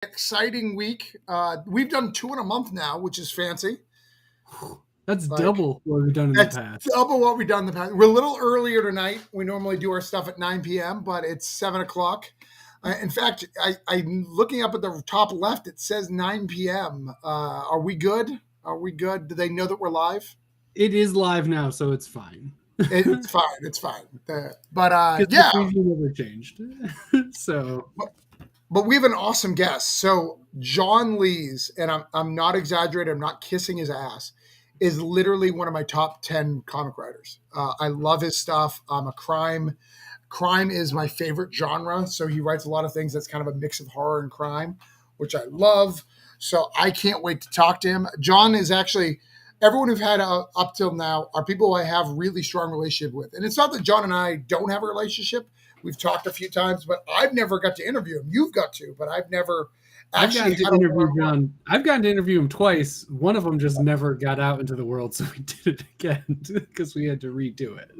Exciting week. We've done 2 in a month now, which is fancy. That's Like double what we've done in the that's past. double what we've done in the past. We're a little earlier tonight. We normally do our stuff at 9 p.m., but it's 7 o'clock. In fact, I'm looking up at the top left. It says 9 p.m. Are we good? Are we good? Do they know that we're live? It is live now, so it's fine. It's fine. It's fine. But Because the yeah, preview never changed. So but we have an awesome guest. So John Lees, and I'm not exaggerating. I'm not kissing his ass. Is literally one of my top 10 comic writers. I love his stuff. Crime is my favorite genre. So he writes a lot of things that's kind of a mix of horror and crime, which I love. So I can't wait to talk to him. John is actually everyone we've had up till now are people I have really strong relationship with, and it's not that John and I don't have a relationship. We've talked a few times, but I've never got to interview him. You've got to, but I've never I've actually gotten to had a interview one-on-one. John. I've gotten to interview him twice. One of them just never got out into the world, so we did it again because we had to redo it.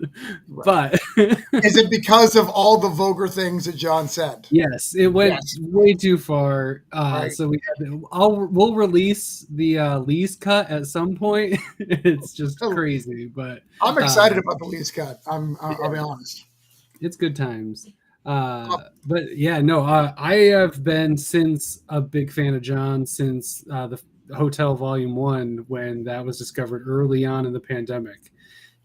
Right. But Is it because of all the vulgar things that John said? yes, it went Yes. way too far. Right. So we'll release the Lee's cut at some point. It's just So crazy, but I'm excited about the Lee's cut. I'll be yeah, honest. it's good times. Uh, But yeah, no, I have been since a big fan of John since the Hotel Volume 1 when that was discovered early on in the pandemic.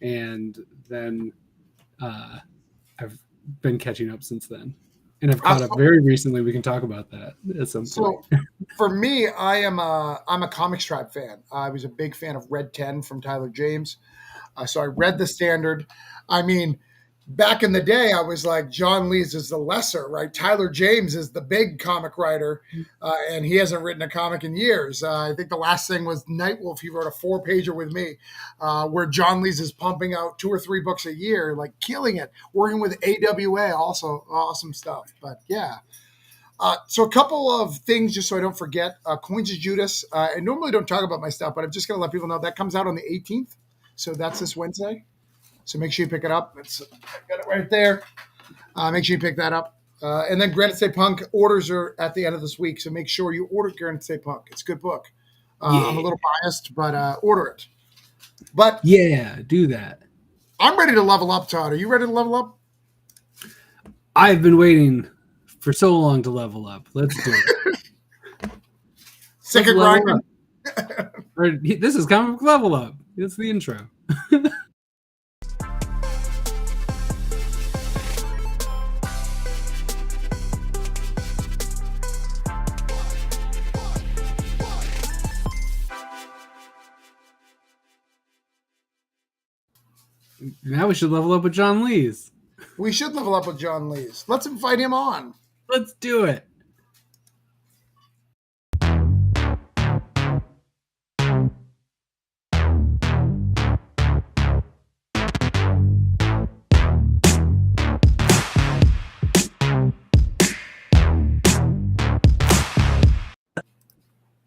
And then I've been catching up since then. And I've caught up very recently. We can talk about that at some point. So for me, I'm a Comic Stripe fan. I was a big fan of Red 10 from Tyler James. So I read the standard. I mean, back in the day, I was like, John Lees is the lesser, right? Tyler James is the big comic writer, and he hasn't written a comic in years. I think the last thing was Nightwolf. He wrote a 4-pager with me, where John Lees is pumping out 2 or 3 books a year, like killing it. Working with AWA, also awesome stuff. But yeah. So a couple of things, just so I don't forget. Coins of Judas. I normally don't talk about my stuff, but I'm just going to let people know that comes out on the 18th. So that's this Wednesday. So make sure you pick it up. I've got it right there. Make sure you pick that up. And then Granite State Punk orders are at the end of this week. So make sure you order Granite State Punk. It's a good book. I'm a little biased, but order it. But Yeah, do that. I'm ready to level up, Todd. Are you ready to level up? I've been waiting for so long to level up. Let's do it. Sick of Level grinding? up. This is Comic Level Up. It's the intro. Now we should level up with John Lees. We should level up with John Lees. Let's invite him on. Let's do it.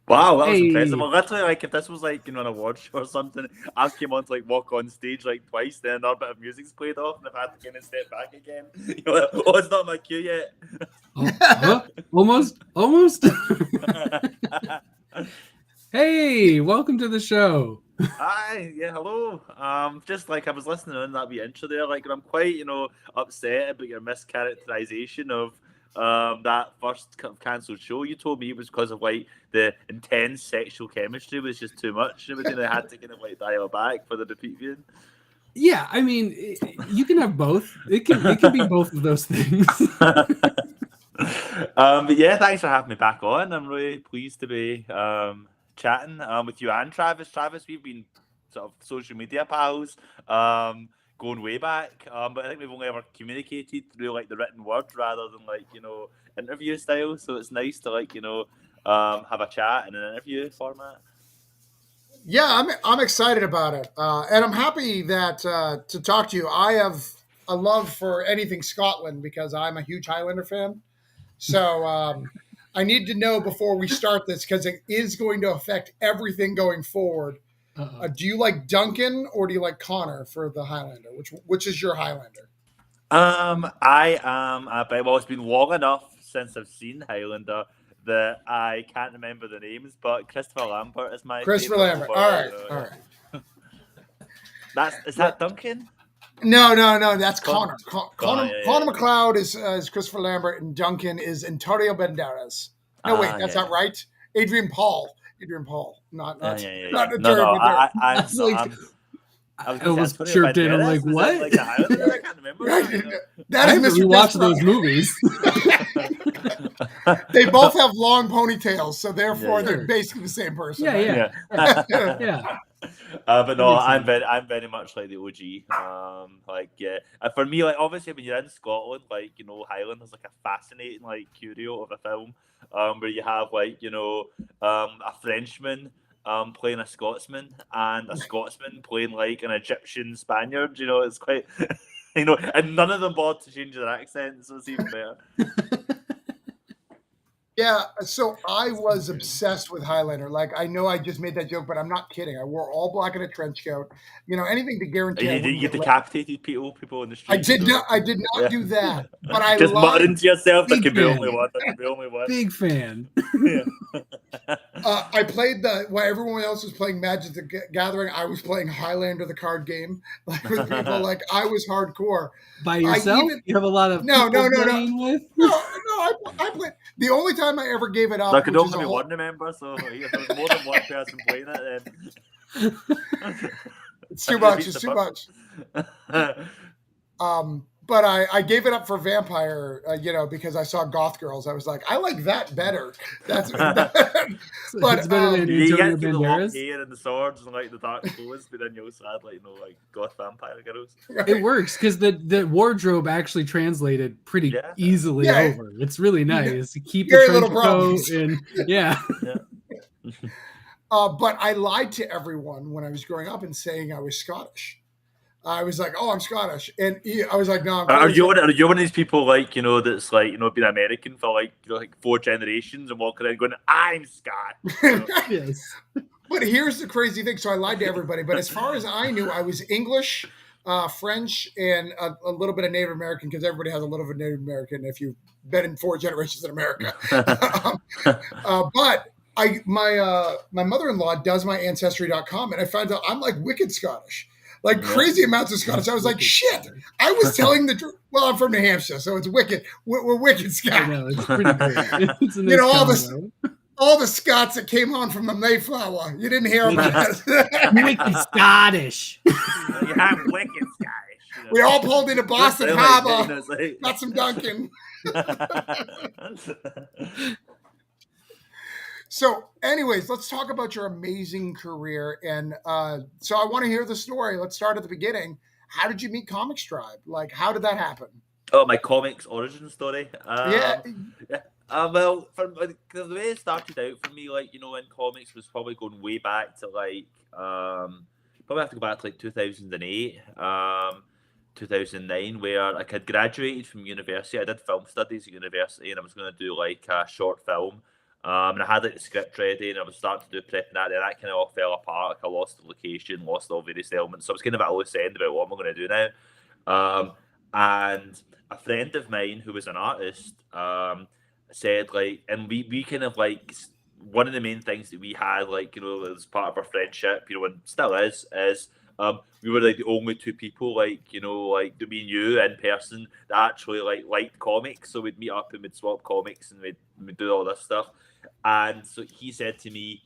Wow, that was Hey. impressive. Well, literally, like, if this was like, an award show or something, I came on to like walk on stage like twice, then another bit of music's played off, and I've had to kind of step back again. You're like, oh, it's not my cue yet. Almost. Hey, welcome to the show. Hi, yeah, hello. Just like I was listening on that wee intro there, like I'm quite, upset about your mischaracterization of that first cancelled show. You told me it was because of like the intense sexual chemistry was just too much and everything. I had to kind of like dial back for the repeat viewing. Yeah, I mean, you can have both. It can be both of those things. But yeah, thanks for having me back on. I'm really pleased to be chatting with you and Travis. Travis, we've been sort of social media pals going way back, but I think we've only ever communicated through like the written word rather than like interview style. So it's nice to like have a chat in an interview format. Yeah, I'm excited about it, and I'm happy that to talk to you. I have a love for anything Scotland because I'm a huge Highlander fan. So I need to know before we start this because it is going to affect everything going forward. Do you like Duncan or do you like Connor for the Highlander? Which is your Highlander? I am. Well, it's been long enough since I've seen Highlander that I can't remember the names, but Christopher Lambert is my Christopher favorite Lambert. over, All right, you know, all right. Is that Duncan? No, that's Connor. Connor, Connor McLeod is Christopher Lambert, and Duncan is Antonio Banderas. No, wait, that's not right. Adrian Paul, not Antonio Banderas. I was chirped in. I'm like, what? Like the Highlander? I can't remember. That is Mr. Watch those movies. They both have long ponytails, so therefore they're basically the same person. Yeah. But no, I'm very much like the OG. For me, like obviously when you're in Scotland, like you know, Highland is like a fascinating like curio of a film, where you have like you know, a Frenchman playing a Scotsman and a Scotsman playing like an Egyptian Spaniard. You know, it's quite, you know, and none of them bothered to change their accent, so it's even better. Yeah, so I was obsessed with Highlander. Like, I know I just made that joke, but I'm not kidding. I wore all black in a trench coat. You know, anything to guarantee. You decapitated people in the street. I did not do that. But I just muttering to yourself. There could be only one. Big fan. Yeah. I played while everyone else was playing Magic the Gathering, I was playing Highlander the card game. Like with people, like I was hardcore. By yourself? You have a lot of no. With? No, I played. The only time I ever gave it up. There could only be one remember, so if there's more than one person playing it, then it's too much. It's too much. But I gave it up for Vampire, you know, because I saw Goth Girls. I was like, I like that better. But it's better than you get to keep the long hair and the swords and like the dark clothes, but then you also had like like Goth Vampire Girls. It works because the wardrobe actually translated pretty easily over. It's really nice. You keep the trench coat and but I lied to everyone when I was growing up and saying I was Scottish. I was like, "Oh, I'm Scottish," and I was like, "No." Are you one of these people like you know that's like you know been American for like you know, like 4 generations and walking around going, "I'm Scottish." You know? Yes. But here's the crazy thing. So I lied to everybody. But as far as I knew, I was English, French, and a little bit of Native American because everybody has a little bit of Native American if you've been in 4 generations in America. But my mother-in-law does my Ancestry.com, and I found out I'm like wicked Scottish. Like crazy amounts of Scottish. I was like, shit, I was telling the truth. Well, I'm from New Hampshire, so it's wicked. We're wicked Scottish. I know, it's pretty great. It's a nice you know, all the Scots that came on from the Mayflower. You didn't hear about that. Wicked Scottish. You have wicked Scottish. You know? We all pulled into Boston Harbor. Got some Duncan. So, anyways, let's talk about your amazing career. And so I want to hear the story. Let's start at the beginning. How did you meet Comics Tribe? Like, how did that happen? Oh, my comics origin story. Yeah. Well, the way it started out for me, like, you know, in comics was probably going way back to, like, probably have to go back to, like, 2008, 2009, where, like, I'd graduated from university. I did film studies at university, and I was going to do, like, a short film. And I had like the script ready, and I was starting to do prepping that. Then that kind of all fell apart. Like I lost the location, lost all various elements. So I was kind of at a loose end about what am I going to do now. And a friend of mine who was an artist said like, and we kind of like one of the main things that we had like you know as part of our friendship, you know, and still is we were like the only 2 people like you know like me and you in person that actually like liked comics. So we'd meet up and we'd swap comics and we'd do all this stuff. And so he said to me,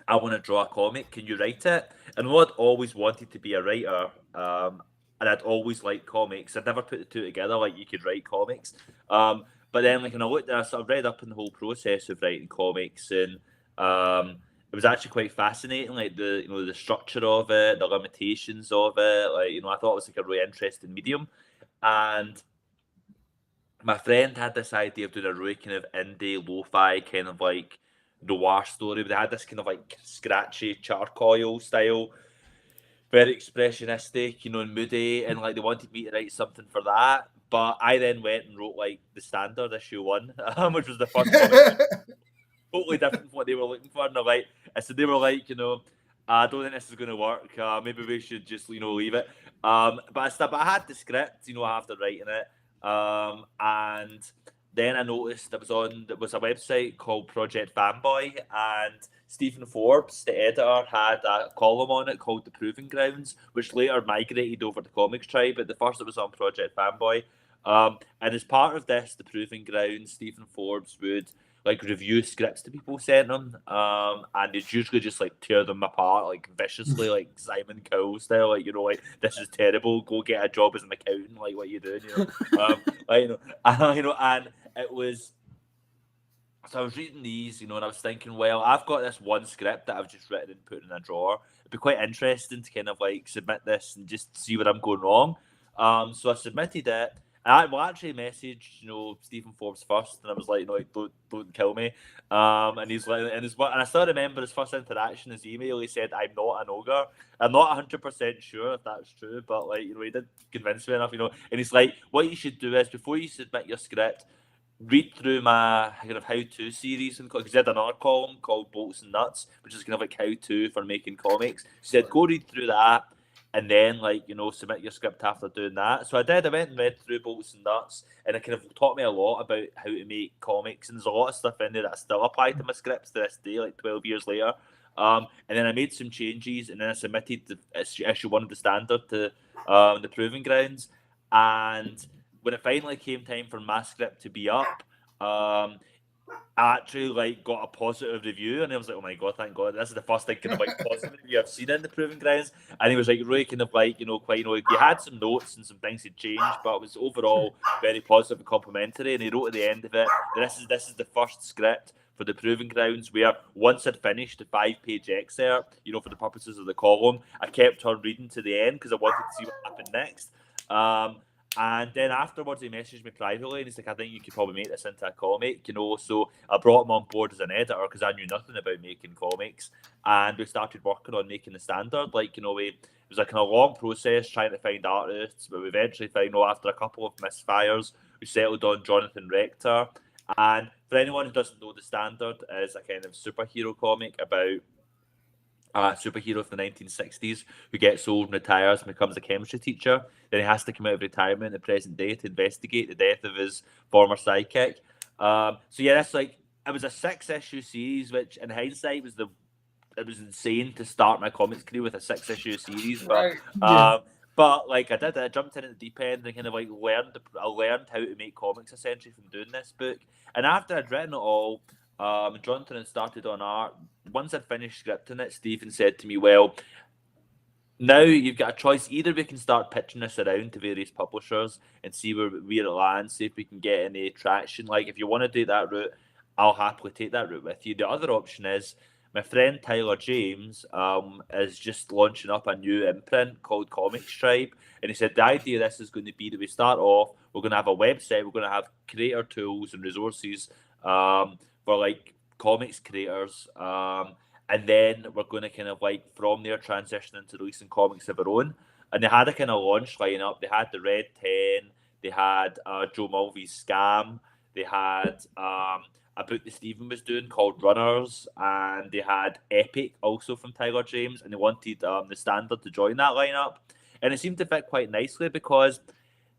I want to draw a comic, can you write it? And I'd always wanted to be a writer, and I'd always liked comics. I'd never put the 2 together, like you could write comics. But then like when I looked at it, I sort of read up in the whole process of writing comics, and it was actually quite fascinating, like the structure of it, the limitations of it. Like, you know, I thought it was like a really interesting medium. And my friend had this idea of doing a really kind of indie, lo-fi kind of like noir story, but they had this kind of like scratchy charcoal style, very expressionistic, you know, and moody, and like they wanted me to write something for that. But I then went and wrote like the standard issue 1, which was the first one. Totally different from what they were looking for. And so they were like, you know, I don't think this is going to work. Maybe we should just, you know, leave it. But I had the script, you know, after writing it. And then I noticed there was a website called Project Fanboy, and Stephen Forbes, the editor, had a column on it called The Proving Grounds, which later migrated over to Comics Tribe, but the first it was on Project Fanboy. And as part of this, The Proving Grounds, Stephen Forbes would like review scripts to people sent him, and they'd usually just like tear them apart like viciously, like Simon Cowell style, like like this is terrible, go get a job as an accountant, like what you doing, and it was. So I was reading these, and I was thinking, well, I've got this one script that I've just written and put in a drawer. It'd be quite interesting to kind of like submit this and just see where I'm going wrong. So I submitted it. And I actually messaged, Stephen Forbes first, and I was like, don't kill me. And he's like, and I still remember his first interaction, his email. He said, "I'm not an ogre." I'm not 100% sure if that's true, but like, he did convince me enough, And he's like, what you should do is before you submit your script, read through my kind of how-to series, and because he had another column called Bolts and Nuts, which is kind of like how-to for making comics. He said, go read through that, and then submit your script after doing that. So I did. I went and read through Bolts and Nuts, and it kind of taught me a lot about how to make comics. And there's a lot of stuff in there that I still apply to my scripts to this day, like 12 years later. And then I made some changes, and then I submitted the issue 1 of the Standard to the Proving Grounds. And when it finally came time for my script to be up, I actually got a positive review, and I was like, "Oh my god, thank God! This is the first kind of positive review I've seen in the Proving Grounds." And he was really kind of quite he had some notes and some things he'd changed, but it was overall very positive and complimentary. And he wrote at the end of it, "This is the first script for the Proving Grounds where once I'd finished the 5-page excerpt, for the purposes of the column, I kept on reading to the end because I wanted to see what happened next." And then afterwards, he messaged me privately, and he's like, "I think you could probably make this into a comic, So I brought him on board as an editor because I knew nothing about making comics, and we started working on making the Standard. It was a kind of long process trying to find artists, but we eventually found, after a couple of misfires, we settled on Jonathan Rector. And for anyone who doesn't know, the Standard is a kind of superhero comic about a superhero from the 1960s who gets old and retires and becomes a chemistry teacher. Then he has to come out of retirement in the present day to investigate the death of his former sidekick. So yeah, that's it was a 6-issue series, which in hindsight it was insane to start my comics career with a 6-issue series. But but I did it. I jumped in at the deep end and kind of learned how to make comics essentially from doing this book. And after I'd written it all, Jonathan had started on art. Once I'd finished scripting it, Stephen said to me, "Well, now you've got a choice. Either we can start pitching this around to various publishers and see where it lands, see if we can get any traction. If you want to do that route, I'll happily take that route with you." The other option is my friend Tyler James is just launching up a new imprint called Comics Tribe. And he said the idea of this is going to be that we start off, we're going to have a website, we're going to have creator tools and resources for comics creators, and then we're going to kind of from there transition into releasing comics of our own. And they had a kind of launch lineup. They had the Red 10, they had Joe Mulvey's Scam, they had a book that Stephen was doing called Runners, and they had Epic also from Tyler James, and they wanted the Standard to join that lineup. And it seemed to fit quite nicely because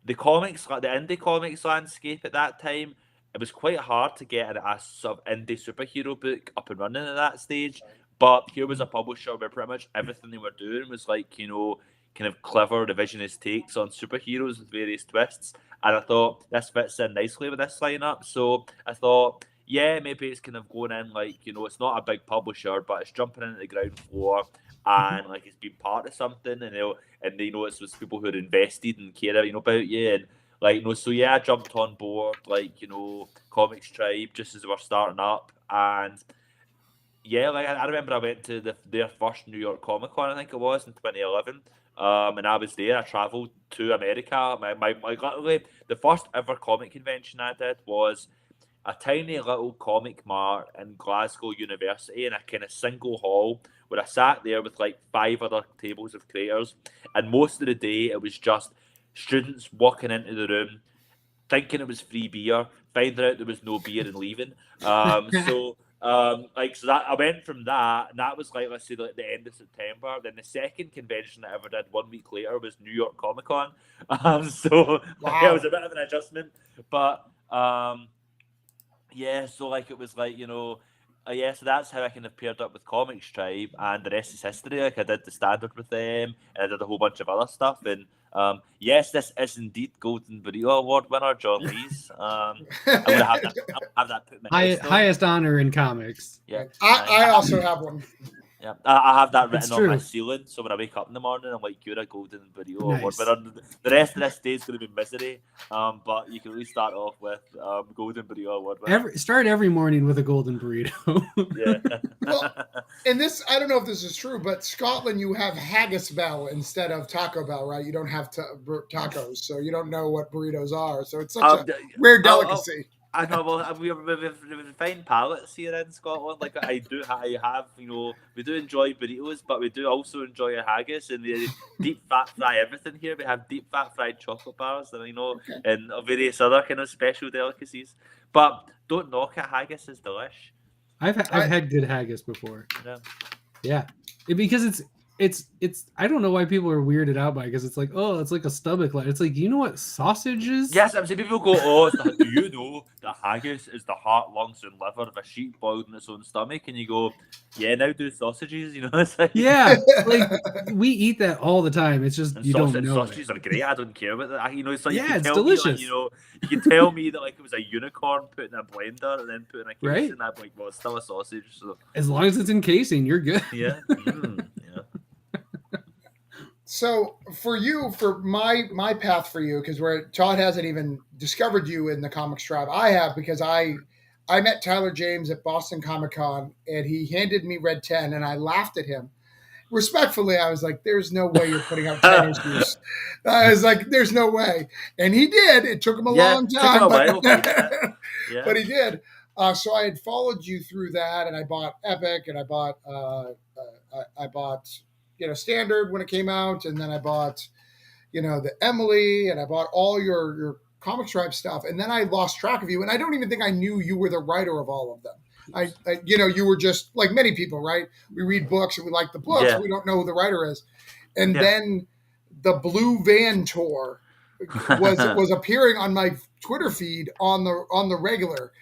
the indie comics landscape at that time, it was quite hard to get a sort of indie superhero book up and running at that stage. But here was a publisher where pretty much everything they were doing was kind of clever revisionist takes on superheroes with various twists. And I thought this fits in nicely with this lineup. So I thought, yeah, maybe it's kind of going in it's not a big publisher, but it's jumping into the ground floor and it's been part of something, and it's with people who are invested and care about you. And so yeah, I jumped on board, Comics Tribe just as we were starting up. And yeah, I remember I went to their first New York Comic Con, I think it was, in 2011. And I was there. I travelled to America. Literally, the first ever comic convention I did was a tiny little comic mart in Glasgow University in a kind of single hall where I sat there with 5 other tables of creators. And most of the day, it was just students walking into the room, thinking it was free beer, finding out there was no beer and leaving. So that I went from that, and that was let's say the end of September. Then the second convention I ever did 1 week later was New York Comic Con. So wow. Yeah, it was a bit of an adjustment, but Yeah, so like it was like, yeah, so that's how I kind of paired up with Comics Tribe, and the rest is history. Like I did the standard with them, and I did a whole bunch of other stuff. And yes, this is indeed Golden Burrito Award winner John Lee's. I'm gonna have that. I'll have that put in my headstone. Highest honor in comics. Yeah, I also have one. yeah, I have that It's written on my true. ceiling. So when I wake up in the morning, I'm like, "You're a Golden Burrito Award Nice. winner." The rest of this day is going to be misery. But you can at least start off with Golden Burrito Award winner. Start every morning with a golden burrito. Yeah. Well, and this, I don't know if this is true, but Scotland, you have Haggis Bell instead of Taco Bell, right? You don't have tacos, so you don't know what burritos are. So it's such a rare delicacy. I know. Well, we've fine palates here in Scotland. Like I have. We do enjoy burritos, but we do also enjoy a haggis, and we deep fat fry everything here. We have deep fat fried chocolate bars, and various other kind of special delicacies. But don't knock it. Haggis is delish. I've had good haggis before. Yeah, because it's I don't know why people are weirded out by it, because it's like, oh, it's like a stomach. It's like, you know what sausage is? Yes, I'm saying people go, oh, do you know the haggis is the heart, lungs, and liver of a sheep boiled in its own stomach? And you go, yeah, now do sausages. It's like, Yeah, like we eat that all the time. It's just you don't know. Sausages are great. I don't care about that. It's like, yeah, it's delicious. Me, like, you can tell me that like it was a unicorn put in a blender and then put in a case, and I'm like, well, it's still a sausage. So as long as it's in casing, you're good. Yeah. Yeah. So for you, for my path for you, because where Todd hasn't even discovered you in the Comics Tribe, I have, because I met Tyler James at Boston Comic Con, and he handed me Red 10, and I laughed at him. Respectfully, I was like, there's no way you're putting out 10 issues. I was like, there's no way. And he did. It took him a long time. But he did. So I had followed you through that, and I bought Epic, and I bought Standard when it came out, and then I bought the Emily, and I bought all your Comics Tribe stuff, and then I lost track of you, and I don't even think I knew you were the writer of all of them. You were just like many people, right? We read books and we like the books, but we don't know who the writer is. And then the Blue Van tour was appearing on my Twitter feed on the regular.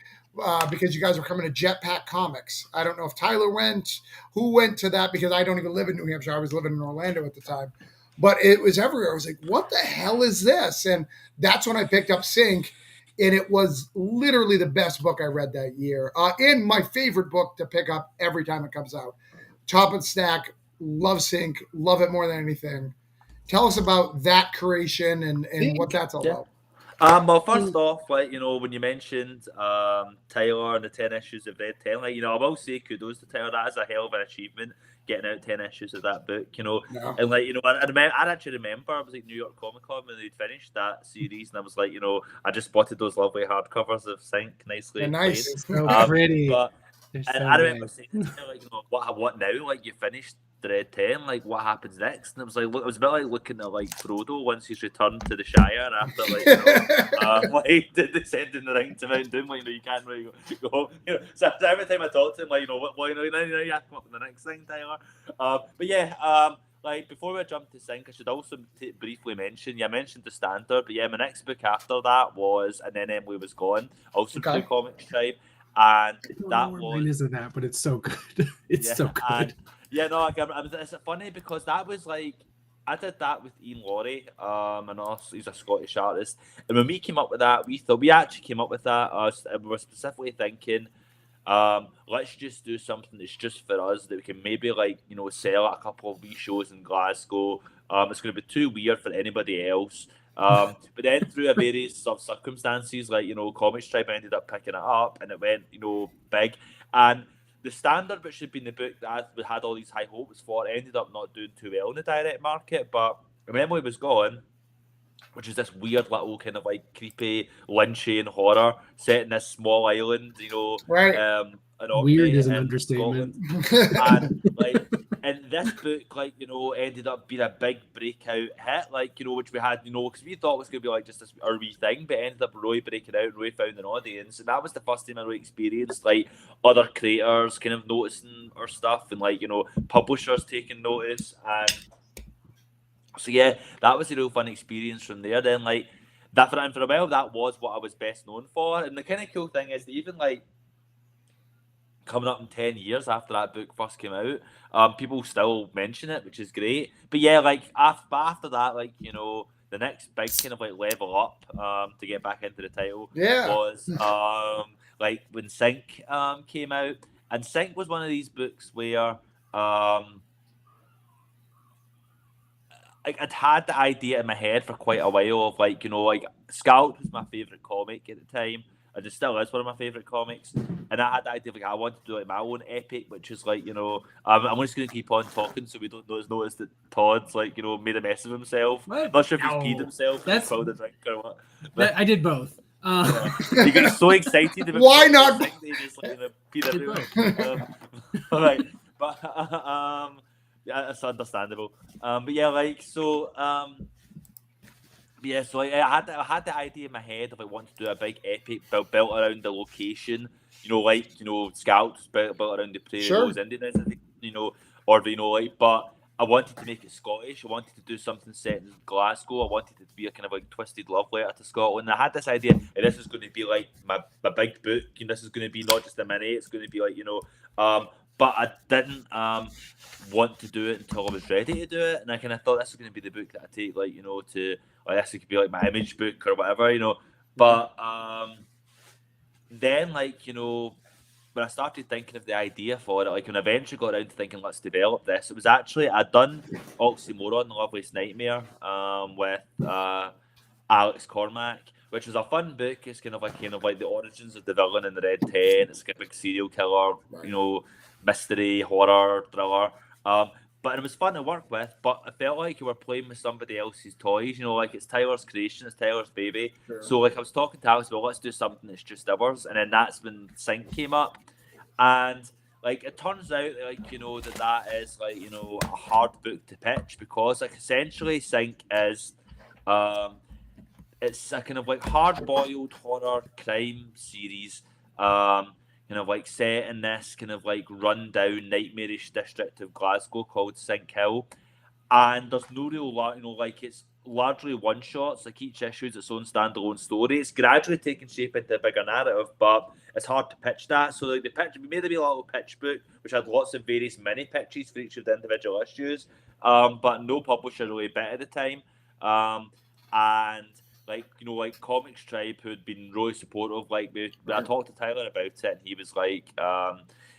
Because you guys were coming to Jetpack Comics. I don't know if Tyler went, who went to that, because I don't even live in New Hampshire. I was living in Orlando at the time. But it was everywhere. I was like, what the hell is this? And that's when I picked up Sync, and it was literally the best book I read that year. And my favorite book to pick up every time it comes out. Top and Stack, love Sync, love it more than anything. Tell us about that creation and what that's all about. Well, first off, when you mentioned Tyler and the 10 issues of Red 10, I will say kudos to Tyler. That is a hell of an achievement, getting out 10 issues of that book, And I actually remember, I was at New York Comic Con when they'd finished that series, and I was like, I just spotted those lovely hardcovers of Sync nicely. Nice. So pretty. I remember saying, what now? Like, you finished the Red 10, like, what happens next? And it was like, it was a bit like looking at like Frodo once he's returned to the Shire after did they send in the ring to Mount Doom? You can't really go. So every time I talk to him, now you have to come up with the next thing, Tyler. But yeah, before we jump to Sync, I should also briefly mention, I mentioned the Standard, but my next book after that was And Then Emily Was Gone, also through Comics Tribe. And that was isn't that, but it's so good. It's so good. It's funny because that was like, I did that with Ian Laurie, and also he's a Scottish artist. And when we came up with that, we actually came up with that. We were specifically thinking, let's just do something that's just for us, that we can maybe sell at a couple of wee shows in Glasgow. It's going to be too weird for anybody else. But then through a various of circumstances, Comics Tribe ended up picking it up, and it went, big. And the Standard, which had been the book that we had all these high hopes for, ended up not doing too well in the direct market. But When Emily Was Gone, which is this weird little kind of creepy Lynchian horror set in this small island, right. Weird is an understatement. And this book, ended up being a big breakout hit, which we had, because we thought it was going to be just this our wee thing, but it ended up really breaking out and really found an audience. And that was the first time I really experienced, other creators kind of noticing our stuff and, publishers taking notice. And so, yeah, that was a real fun experience from there. Then, that for a while, that was what I was best known for. And the kind of cool thing is that even like coming up in 10 years after that book first came out, people still mention it, which is great. But yeah, like after that, like, you know, the next big kind of like level up to get back into the title was like when Sync came out. And Sync was one of these books where I'd had the idea in my head for quite a while of like, you know, like Scalp was my favourite comic at the time. It still is one of my favourite comics. And I had the idea of like I wanted to do like my own epic, which is like, you know, I'm just gonna keep on talking so we don't notice that Todd's like, you know, made a mess of himself. What? I'm not sure if he's No. peed himself or spilled a drink or what. But I did both. He got so excited about Why not? that he just like, you know, peed everywhere. All right. But yeah, it's understandable. But yeah, like so yeah, so like, I had the idea in my head of like wanting to do a big epic built around the location, you know, like, you know, Scouts built around the Prairie Rose Indians, you know, or you know, like, but I wanted to make it Scottish. I wanted to do something set in Glasgow. I wanted it to be a kind of like twisted love letter to Scotland. I had this idea, and this is going to be like my big book, and this is going to be not just a mini. It's going to be like, you know, but I didn't want to do it until I was ready to do it, and I kind of thought this is going to be the book that I take, like, you know, to like this could be like my image book or whatever, you know. But then, like, you know, when I started thinking of the idea for it, like when I eventually got around to thinking, let's develop this, it was actually I'd done Oxymoron, The Loveliest Nightmare, with Alex Cormack, which was a fun book. It's kind of like the origins of the villain in the Red 10. It's kind of like serial killer, you know, mystery, horror, thriller. But it was fun to work with, but I felt like you were playing with somebody else's toys, you know, like it's Tyler's creation, it's Tyler's baby. Sure. So like I was talking to Alex about, let's do something that's just ours, and then that's when Sync came up. And like it turns out like, you know, that is like, you know, a hard book to pitch because like essentially Sync is it's a kind of like hard-boiled horror crime series, kind of like set in this kind of like run-down, nightmarish district of Glasgow called Sink Hill, and there's no real, you know, like it's largely one-shots. Like each issue is its own standalone story. It's gradually taking shape into a bigger narrative, but it's hard to pitch that. So like the pitch, we made a little pitch book which had lots of various mini pitches for each of the individual issues, but no publisher really bit at the time, and like, you know, like Comics Tribe, who'd been really supportive. Like I talked to Tyler about it, and he was like,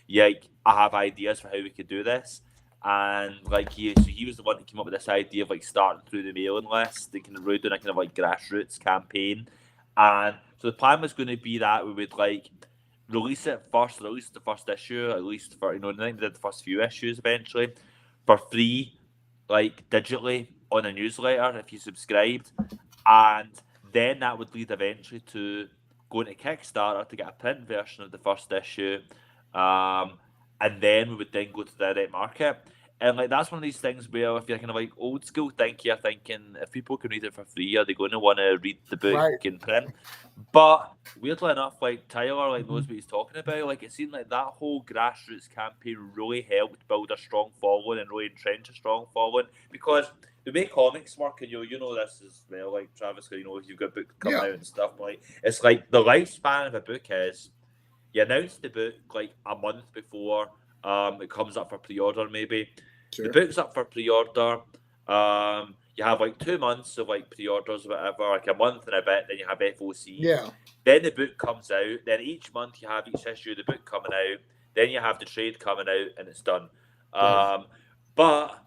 "Yeah, I have ideas for how we could do this." And like he was the one that came up with this idea of like starting through the mailing list, they kind of really doing a kind of like grassroots campaign. And so the plan was going to be that we would like release the first issue, at least for, you know, I think we did the first few issues eventually for free, like digitally on a newsletter if you subscribed. And then that would lead eventually to going to Kickstarter to get a print version of the first issue. And then we would then go to the direct market. And like that's one of these things where if you're kind of like old school thinking, you're thinking if people can read it for free, are they going to want to read the book in print? But weirdly enough, like Tyler like knows what he's talking about. Like it seemed like that whole grassroots campaign really helped build a strong following and really entrench a strong following, because the way comics work, and you know this as well, like Travis, you know, you've got books coming out and stuff, but like it's like the lifespan of a book is you announce the book like a month before it comes up for pre-order maybe. Sure. The book's up for pre-order. You have like 2 months of like pre-orders or whatever, like a month and a bit, then you have FOC. Yeah. Then the book comes out, then each month you have each issue of the book coming out, then you have the trade coming out, and it's done. But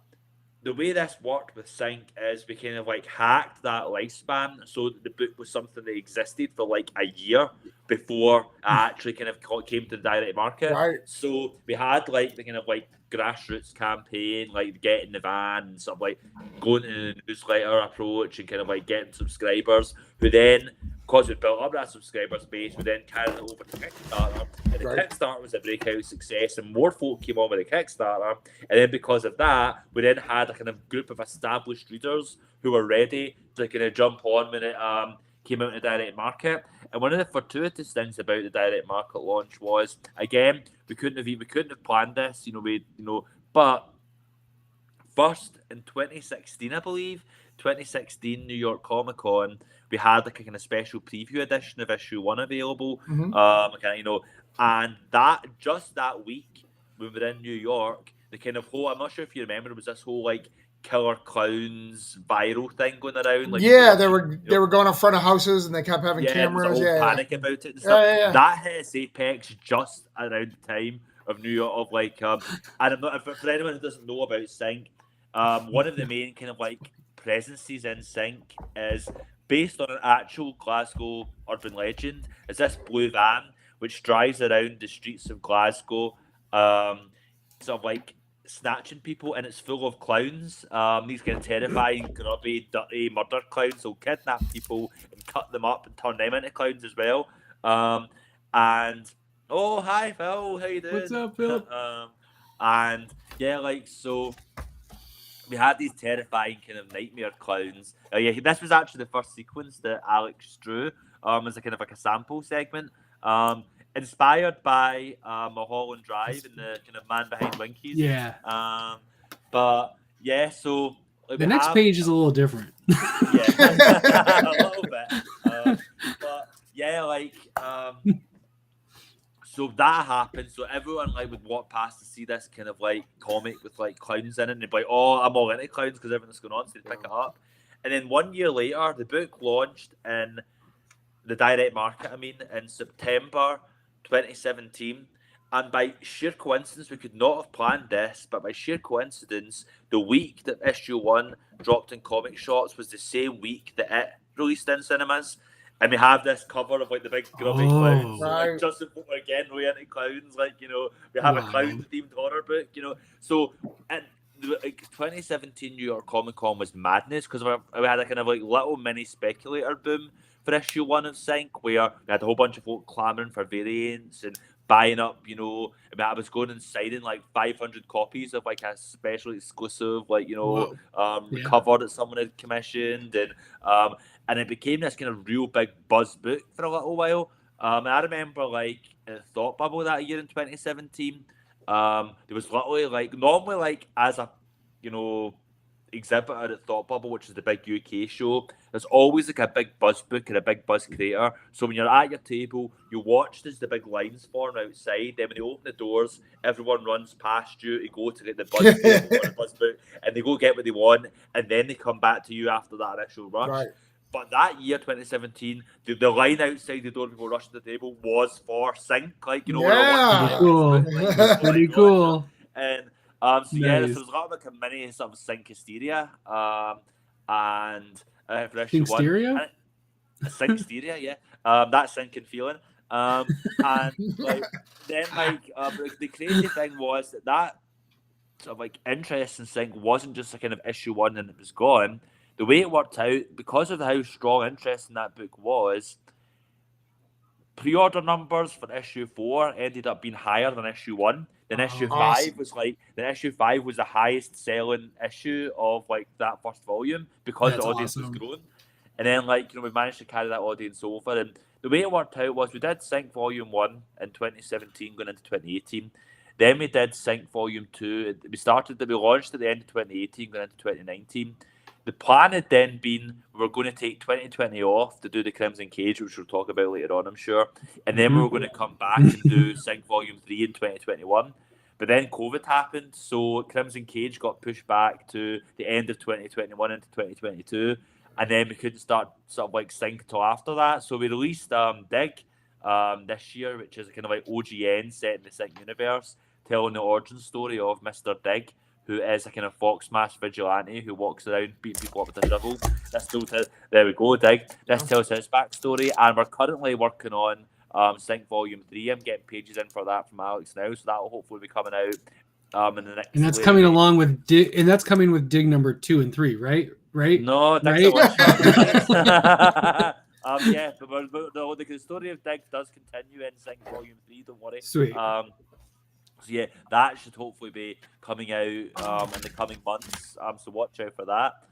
the way this worked with Sync is we kind of like hacked that lifespan so that the book was something that existed for like a year before it actually kind of came to the direct market. Right. So we had like the kind of like grassroots campaign, like getting the van and stuff, like going to the newsletter approach and kind of like getting subscribers who then, because we built up that subscribers base, we then carried it over to Kickstarter, and the Kickstarter was a breakout success, and more folk came on with the Kickstarter, and then because of that, we then had a kind of group of established readers who were ready to kind of jump on when it came out in the direct market. And one of the fortuitous things about the direct market launch was, again, we couldn't have planned this, but first in 2016, I believe, 2016 New York Comic Con, we had like a kind of special preview edition of issue 1 available. And that week when we were in New York, the kind of whole, I'm not sure if you remember, it was this whole like killer clowns viral thing going around. Like, they were going in front of houses and they kept having cameras. There was a whole panic about it and stuff. That hit its apex just around the time of New York, of like, and I'm not, for anyone who doesn't know about Sync, one of the main kind of like presences in Sync is based on an actual Glasgow urban legend. Is this blue van which drives around the streets of Glasgow, sort of like snatching people, and it's full of clowns. These kind of terrifying, grubby, dirty murder clowns will kidnap people and cut them up and turn them into clowns as well. And oh, hi Phil, how you doing? What's up, Phil? And yeah, like, so we had these terrifying kind of nightmare clowns. This was actually the first sequence that Alex drew as a kind of like a sample segment. Inspired by Mulholland Drive and the kind of man behind Winkies. Yeah. But yeah, so like, the next page is a little different. Yeah, a little bit. But yeah, like, so that happened. So everyone like would walk past to see this kind of like comic with like clowns in it, and they'd be like, "Oh, I'm all into clowns because everything's going on," so they'd pick it up. And then 1 year later, the book launched in the direct market. In September 2017, and by sheer coincidence, we could not have planned this, but by sheer coincidence, the week that issue 1 dropped in comic shops was the same week that it released in cinemas. And we have this cover of like the big grubby clowns, like Justin Butler again, really into clowns. Like, we have a clown-themed horror book. So and like 2017 New York Comic Con was madness because we had a kind of like little mini speculator boom for issue 1 of Sync, where we had a whole bunch of folk clamoring for variants and buying up, I was going and signing like 500 copies of like a special exclusive, like, cover that someone had commissioned, and it became this kind of real big buzz book for a little while. And I remember like at Thought Bubble that year in 2017, there was literally like, normally like as a, exhibitor at Thought Bubble, which is the big UK show, there's always like a big buzz book and a big buzz creator. So when you're at your table, you watch as the big lines form outside. Then when they open the doors, everyone runs past you to go to get the buzz book, and they go get what they want, and then they come back to you after that initial rush. Right. But that year, 2017, the line outside the door before rushing to the table was for Sync. Like, pretty cool. And nice. So there was a lot of like a mini sort of Sync hysteria, and for issue 1, Sync hysteria, yeah, that sinking feeling, and like then like the crazy thing was that sort of like interest in Sync wasn't just a kind of issue 1 and it was gone. The way it worked out, because of how strong interest in that book was, pre-order numbers for issue 4 ended up being higher than issue 1. Then issue 5 was the highest selling issue of like that first volume because the audience was growing. And then like, we managed to carry that audience over. And the way it worked out was we did Sync Volume 1 in 2017 going into 2018. Then we did Sync Volume 2. We launched at the end of 2018 going into 2019. The plan had then been we were going to take 2020 off to do the Crimson Cage, which we'll talk about later on, I'm sure. And then we were going to come back and do Sync Volume 3 in 2021. But then COVID happened, so Crimson Cage got pushed back to the end of 2021 into 2022. And then we couldn't start sort of like Sync until after that. So we released Dig this year, which is a kind of like OGN set in the Sync universe, telling the origin story of Mr. Dig, who is a kind of Foxmash vigilante who walks around beating people up with a shovel. There we go, Dig. This tells his backstory, and we're currently working on Sync Volume 3. I'm getting pages in for that from Alex now, so that will hopefully be coming out in the next. And that's coming along with Dig, and that's coming with Dig number 2 and 3, right? Right? No, Dig's right? Yeah, but the story of Dig does continue in Sync Volume 3. Don't worry. Sweet. So yeah, that should hopefully be coming out in the coming months. So watch out for that.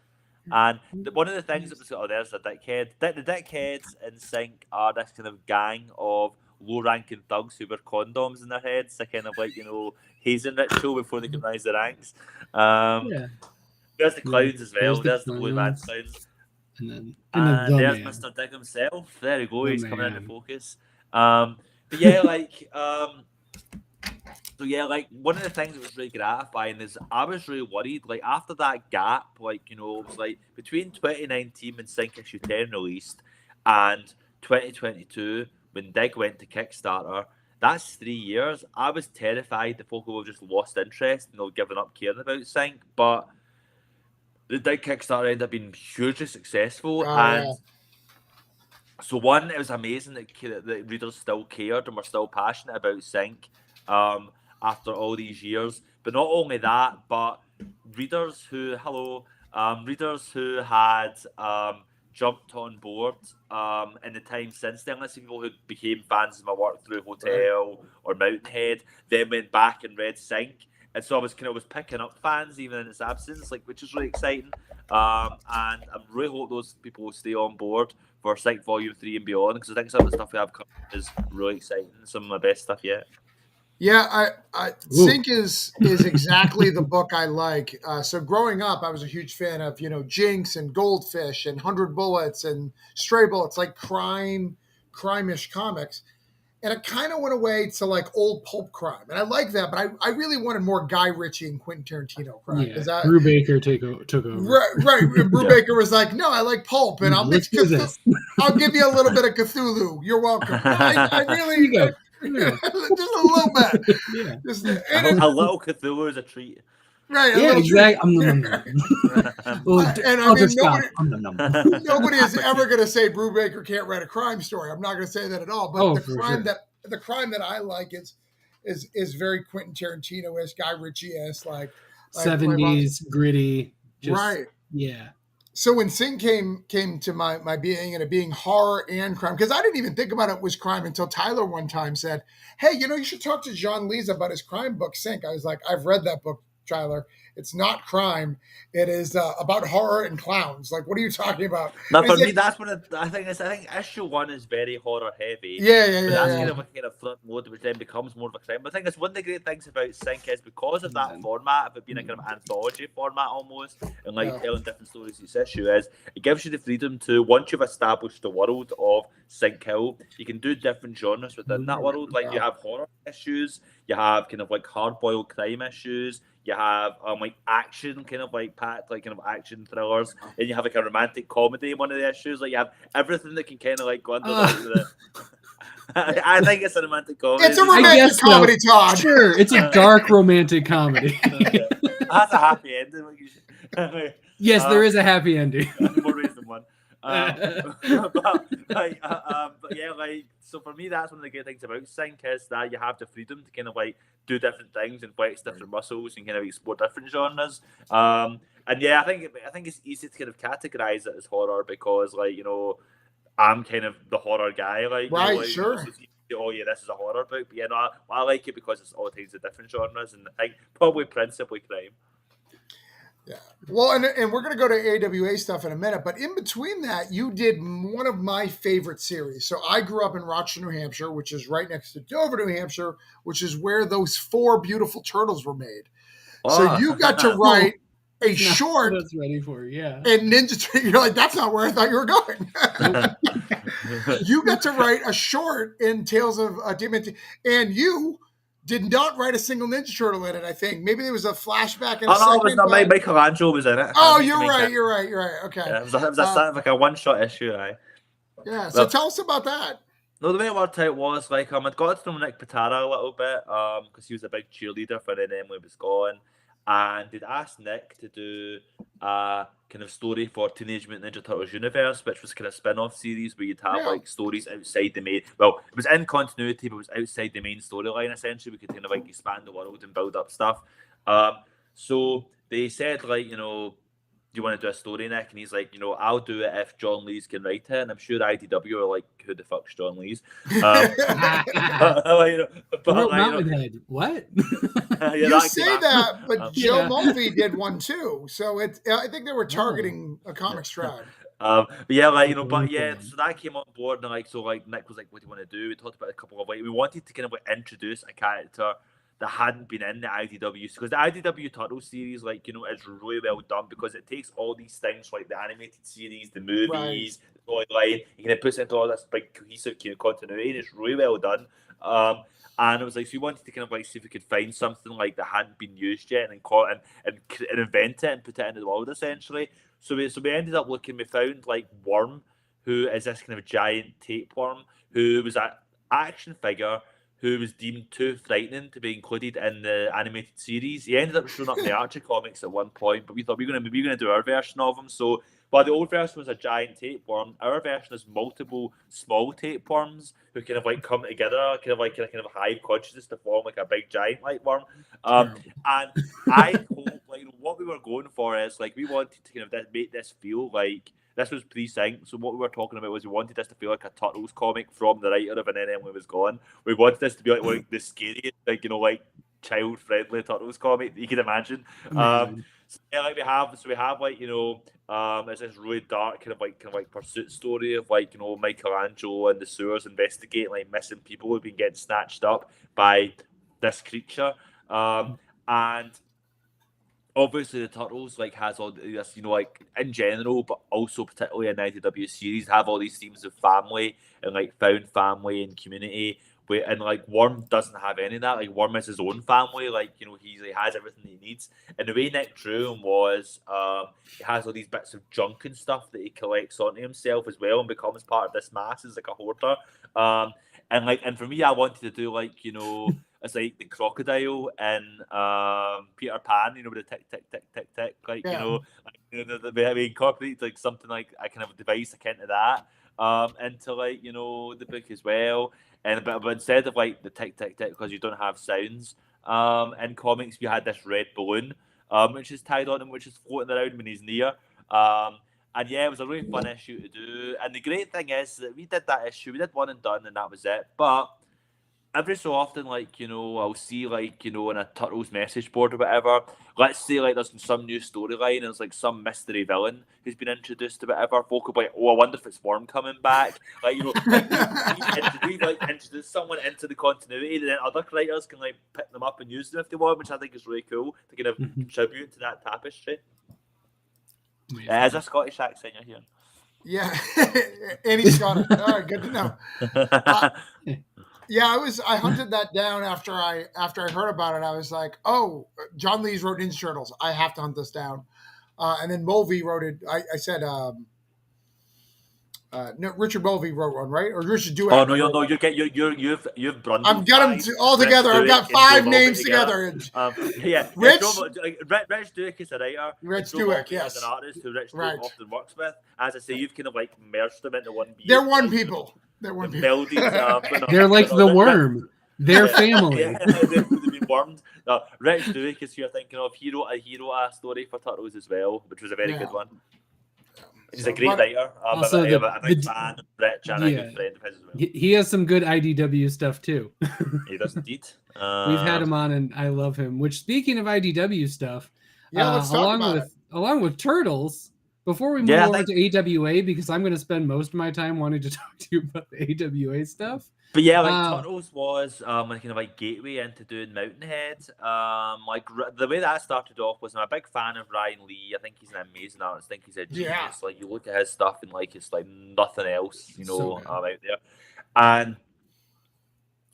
And one of the things that was there's a dickhead. The dickheads in Sync are this kind of gang of low-ranking thugs who wear condoms in their heads. A kind of like hazing ritual before they can rise the ranks. There's the clowns as well. There's the There's the Blue Man clowns. clowns. And then And the there's man. Mr. Dick himself. There you go. The He's coming into man. focus. But yeah, like so yeah, like one of the things that was really gratifying is I was really worried. Like after that gap, like it was like between 2019 when Sync Issue 10 released and 2022 when Dig went to Kickstarter. That's 3 years. I was terrified that folk would have just lost interest and they'll given up caring about Sync, but the Dig Kickstarter ended up being hugely successful. And so one, it was amazing that readers still cared and were still passionate about Sync after all these years. But not only that, but readers who had jumped on board in the time since then. Let's say people who became fans of my work through Hotel or Mountainhead, then went back and read Sync. And so I was picking up fans even in its absence, which is really exciting. And I really hope those people will stay on board for Sync Volume 3 and beyond, because I think some of the stuff we have coming is really exciting. Some of my best stuff yet. Yeah, Sync is exactly the book I like. So growing up, I was a huge fan of, Jinx and Goldfish and 100 Bullets and Stray Bullets, like crime-ish comics. And it kind of went away to like old pulp crime. And I like that, but I really wanted more Guy Ritchie and Quentin Tarantino crime. Yeah, Brubaker took over. Right. Brubaker was like, no, I like pulp, and I'll mix I'll give you a little bit of Cthulhu. You're welcome. I really go. just a little bit. Yeah. A little Cthulhu is a treat. Right. Yeah, exactly. And I mean, nobody is ever going to say Brubaker can't write a crime story. I'm not going to say that at all. But the crime that I like is very Quentin Tarantino-esque, Guy Ritchie-esque, like 70s gritty. Right. Yeah. So when Sync came to my being and it being horror and crime, because I didn't even think about it was crime until Tyler one time said, hey, you should talk to John Lees about his crime book, Sync. I was like, I've read that book, Tyler. It's not crime. It is about horror and clowns. Like, what are you talking about? No, for me, that's what I think issue 1 is very horror heavy. Yeah. That's kind of a front load, which then becomes more of a crime. But I think that's one of the great things about Sync is because of that format, of it being a kind of anthology format almost, and like telling different stories each issue is, it gives you the freedom to, once you've established the world of Sync Hill, you can do different genres within that world. Like you have horror issues, you have kind of like hard-boiled crime issues, you have like action, kind of like packed, like kind of action thrillers, and you have like a romantic comedy in one of the issues. Like you have everything that can kind of like go under the. I think it's a romantic comedy. It's a romantic comedy, Todd. Sure, it's a dark romantic comedy. That's a happy ending. Yes, there is a happy ending. More ways than one. But yeah, like, so for me, that's one of the great things about Sync is that you have the freedom to kind of like do different things and flex different muscles and kind of explore different genres. And yeah, I think it's easy to kind of categorize it as horror because, like, I'm kind of the horror guy, like, right, sure. Oh yeah, this is a horror book, but yeah, no, I like it because it's all kinds of different genres, and I think probably principally crime. Yeah. Well, and we're going to go to AWA stuff in a minute, but in between that, you did one of my favorite series. So I grew up in Rochester, New Hampshire, which is right next to Dover, New Hampshire, which is where those 4 beautiful turtles were made. So you got to write a short. That's ready for yeah. And Ninja Turtle, you're like, that's not where I thought you were going. You got to write a short in Tales of Demon, and you did not write a single Ninja Turtle in it, I think. Maybe there was a flashback in a second. No, it was not. Michelangelo was in it. Oh, you're right. Okay. Yeah, it was like a one-shot issue, right? Yeah, so tell us about that. No, the way it worked out was, like, I'd got to know Nick Pitara a little bit, because he was a big cheerleader for when Emily was gone. And they'd asked Nick to do a kind of story for Teenage Mutant Ninja Turtles Universe, which was kind of spin-off series where you'd have like stories outside the main. Well, it was in continuity, but it was outside the main storyline. Essentially, we could kind of like expand the world and build up stuff. So they said, like, do you want to do a story, Nick? And he's like, I'll do it if John Lees can write it. And I'm sure IDW are like, who the fuck's John Lees? What? You say that, but Joe Mulvey did one too. So I think they were targeting a comics tribe. But yeah, like, so that came on board, and like, so like Nick was like, what do you want to do? We talked about a couple of, like, we wanted to kind of like introduce a character that hadn't been in the IDW, because the IDW Turtles series, like, you know, is really well done because it takes all these things like the animated series, the movies, the storyline, and it puts it into all this big cohesive continuity, and it's really well done. And it was like, so we wanted to kind of like see if we could find something like that hadn't been used yet, and call it and invent it and put it into the world essentially. So we ended up looking. We found like Worm, who is this kind of giant tapeworm, who was an action figure who was deemed too frightening to be included in the animated series. He ended up showing up in the Archie comics at one point, but we thought we were going to do our version of him. So while the old version was a giant tapeworm, our version is multiple small tapeworms who kind of like come together, kind of hive consciousness to form like a big giant like worm. And I hope, like, what we were going for is like, we wanted to kind of make this feel like this was pre-synced. So what we were talking about was we wanted this to feel like a Turtles comic from the writer of An Emily Was Gone. We wanted this to be like the scariest, like, you know, like child-friendly Turtles comic that you can imagine. So yeah, like we have like, you know, it's this really dark kind of like pursuit story of like, you know, Michelangelo and the sewers investigating like missing people who've been getting snatched up by this creature. And obviously the Turtles like has all this, you know, like in general, but also particularly in the IDW series, have all these themes of family and like found family and community. And like Worm doesn't have any of that. Like Worm is his own family. Like, you know, he has everything he needs. And the way Nick drew him was, he has all these bits of junk and stuff that he collects onto himself as well, and becomes part of this mass as like a hoarder. And for me, I wanted to do like, you know, it's like the crocodile in Peter Pan, you know, with the tick, tick, tick, tick, tick, like, you know, like, you know, we incorporated like something like a kind of device akin to that into like, you know, the book as well. But instead of like the tick, tick, tick, because you don't have sounds in comics, we had this red balloon, which is tied on him, which is floating around when he's near. And yeah, it was a really fun issue to do. And the great thing is that we did that issue, we did one and done, and that was it. But every so often, like, you know, I'll see, like, you know, in a Turtles message board or whatever, let's say, like, there's some new storyline and there's, like, some mystery villain who's been introduced or whatever. Folk will be like, oh, I wonder if it's Worm coming back. Like, you know, like, we like, introduce someone into the continuity, and then other writers can, like, pick them up and use them if they want, which I think is really cool to kind of contribute to that tapestry. Is a Scottish accent you're hearing? Yeah, Annie's Scottish. All right, good to know. Yeah, I hunted that down after I heard about it. I was like, oh, John Lees wrote Ninja Turtles. I have to hunt this down. And then Mulvey wrote it. I said, no, Richard Mulvey wrote one, right? Or Richard Dueck. Oh no, you've brundled. I've got them all together. I've got 5 names together. Yeah, Rich Dueck is a writer. Rich Dueck, yes, an artist who Rich Dueck often works with. As I say, you've kind of like merged them into one. They're one people. They're one people. They're like the worm. They're family. They've been wormed. Rich Dueck is who you're thinking of. He wrote a story for Turtles as well, which was a very good one. He's a great writer. Also, a big fan of Rich and a good friend of his as well. He has some good IDW stuff too. He does indeed. We've had him on, and I love him. Which, speaking of IDW stuff, let's talk about it. Along with Turtles, before we move over to AWA, because I'm going to spend most of my time wanting to talk to you about the AWA stuff. But yeah, like Turtles was kind of like gateway into doing Mountainhead. Like the way that started off was I'm a big fan of Ryan Lee. I think he's an amazing artist. I think he's a genius. Yeah. Like you look at his stuff and like it's like nothing else, you know, out there. And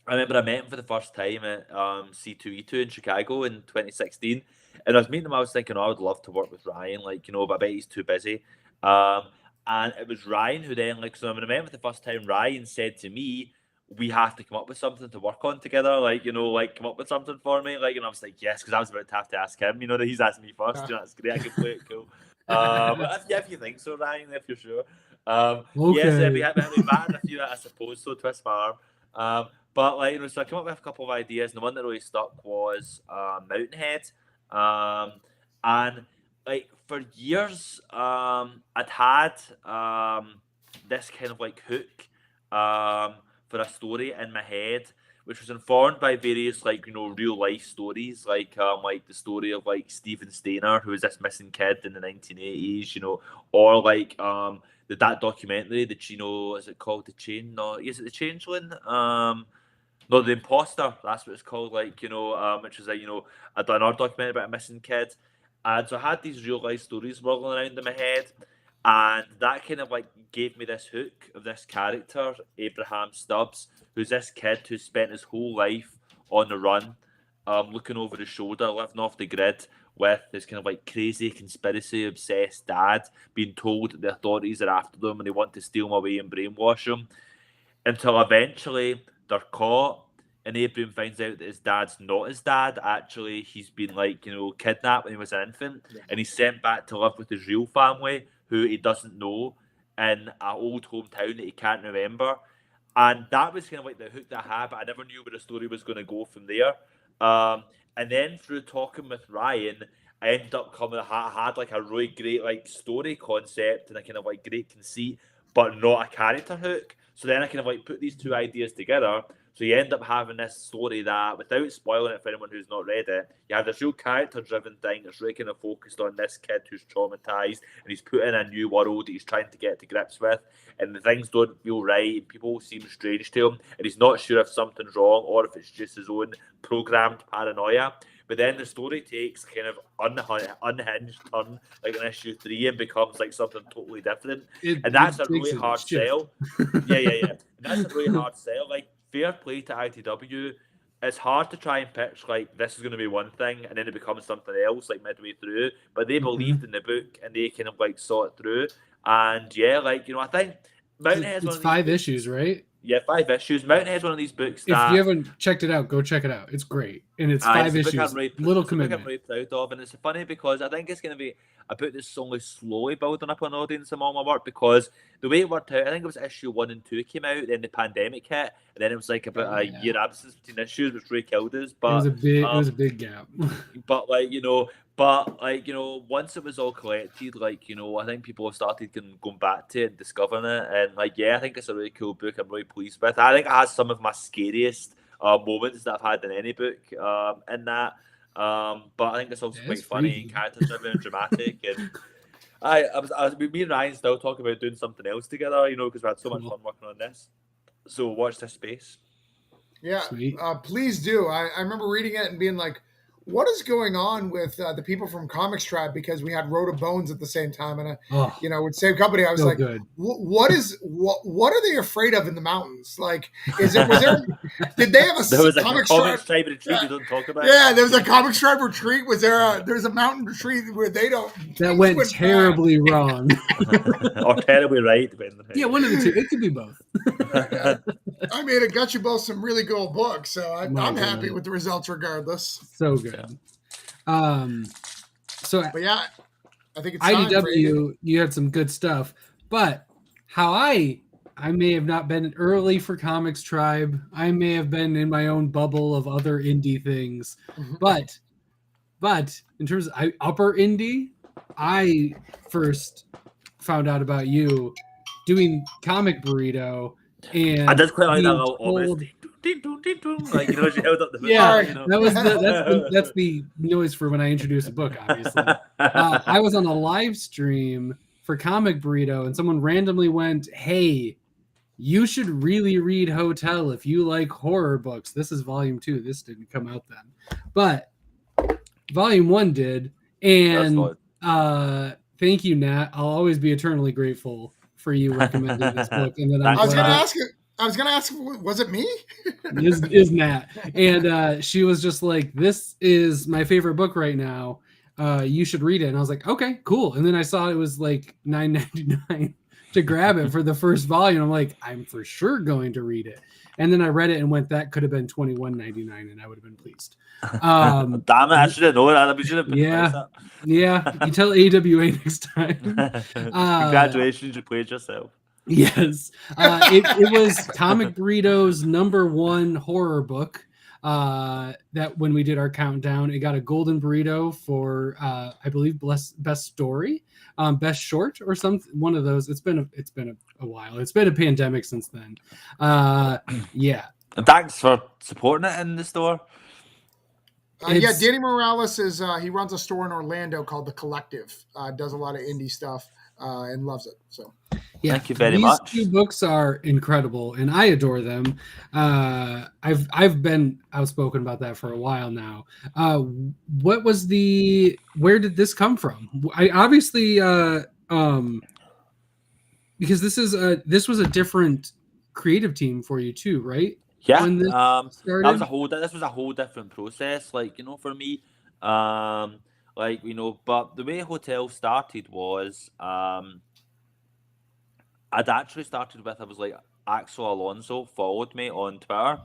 I remember I met him for the first time at C2E2 in Chicago in 2016. And I was meeting him, I was thinking, I would love to work with Ryan, like, you know, but I bet he's too busy. And it was Ryan who then, like, so when I met him for the first time, Ryan said to me, we have to come up with something to work on together, like, you know, like, come up with something for me. Like, and I was like, yes, because I was about to have to ask him, you know, that he's asked me first. You know, that's great, I can play it cool. If you think so, Ryan, if you're sure. Yes, we had a few, I suppose, so twist my arm. But, like, you know, so I came up with a couple of ideas, and the one that really stuck was Mountainhead. And like for years, I'd had this kind of like hook for a story in my head, which was informed by various like, you know, real life stories, like the story of like Stephen Stainer, who was this missing kid in the 1980s, you know, or like that documentary that, you know, is it called The Chain? No, is it The Changeling? No, The Imposter. That's what it's called. Like, which is like, I'd done another documentary about a missing kid, and so I had these real life stories rolling around in my head, and that kind of like gave me this hook of this character, Abraham Stubbs, who's this kid who spent his whole life on the run, looking over his shoulder, living off the grid, with this kind of like crazy conspiracy obsessed dad being told that the authorities are after them and they want to steal him away and brainwash him, until eventually they're caught, and Abraham finds out that his dad's not his dad. Actually, he's been like, kidnapped when he was an infant, and he's sent back to live with his real family, who he doesn't know, in an old hometown that he can't remember. And that was kind of like the hook that I had, but I never knew where the story was going to go from there. And then through talking with Ryan, I ended up had like a really great like story concept and a kind of like great conceit, but not a character hook. So then I kind of like put these two ideas together. So you end up having this story that, without spoiling it for anyone who's not read it, you have this real character-driven thing that's really kind of focused on this kid who's traumatized, and he's put in a new world that he's trying to get to grips with, and the things don't feel right, and people seem strange to him, and he's not sure if something's wrong or if it's just his own programmed paranoia. But then the story takes kind of unhinged turn, like in issue 3, and becomes like something totally different. And that's a really hard sell. Yeah. And that's a really hard sell. Like, fair play to IDW. It's hard to try and pitch like this is going to be one thing and then it becomes something else like midway through. But they believed in the book and they kind of like saw it through. And yeah, like, I think Mountain Head's it's 5 issues, right? Yeah, 5 issues. Mountain Head's one of these books that... If you haven't checked it out, go check it out. It's great. And it's 5 issues. Little commitment. I'm really proud of. And it's funny because I think it's going to be a book that's only slowly building up an audience among my work, because the way it worked out, I think it was issue 1 and 2 came out, then the pandemic hit, and then it was like about a year absence between issues, which really killed us. But it was a big gap. But once it was all collected, I think people have started going back to it and discovering it. And I think it's a really cool book. I'm really pleased with. I think it has some of my scariest moments that I've had in any book in that. But I think it's also quite funny and character-driven and dramatic. And me and Ryan still talking about doing something else together, because we had so much fun working on this. So watch this space. Yeah, please do. I remember reading it and being like, what is going on with the people from Comics Tribe? Because we had Road of Bones at the same time, and with same company, I was like, what are they afraid of in the mountains? Like, did they have a Comics Tribe retreat we don't talk about? Yeah, there was a Comics Tribe retreat. There's a mountain retreat where they don't. That went terribly wrong, or terribly right. Yeah, one of the two. It could be both. I mean, it got you both some really cool books, so I'm happy with the results regardless. So good. But yeah, I think it's IDW. You had some good stuff, but how I may have not been early for Comics Tribe. I may have been in my own bubble of other indie things, but in terms of upper indie, I first found out about you doing Comic Burrito. And I just quite like that little almost she held up the book. That's the noise for when I introduce a book, obviously. I was on a live stream for Comic Burrito and someone randomly went, "Hey, you should really read Hotel if you like horror books." This is volume 2. This didn't come out then. But volume 1 did. And thank you, Nat. I'll always be eternally grateful for you recommending this book. And then I was going to ask, was it me? is Nat. And she was just like, "This is my favorite book right now. You should read it." And I was like, "Okay, cool." And then I saw it was like $9.99 to grab it for the first volume. I'm like, I'm for sure going to read it. And then I read it and went, that could have been $21.99 and I would have been pleased. Damn it, I should have known that. We should have been yeah. You tell AWA next time. Congratulations, you played yourself. Yes. It was Comic Burrito's #1 horror book. That when we did our countdown, it got a golden burrito for I believe best story, best short or something, one of those. It's been a while. It's been a pandemic since then. Yeah. And thanks for supporting it in the store. Danny Morales is he runs a store in Orlando called The Collective. Does a lot of indie stuff. and loves it. So. Yeah, thank you very these much. two books are incredible, and I adore them. I've been outspoken about that for a while now. What was where did this come from? I obviously because this was a different creative team for you too, right? Yeah, When this started, this was a whole different process, like, you know, for me. Like, you know, but the way Hotel started was I'd actually started with, I was like, Axel Alonso followed me on Twitter.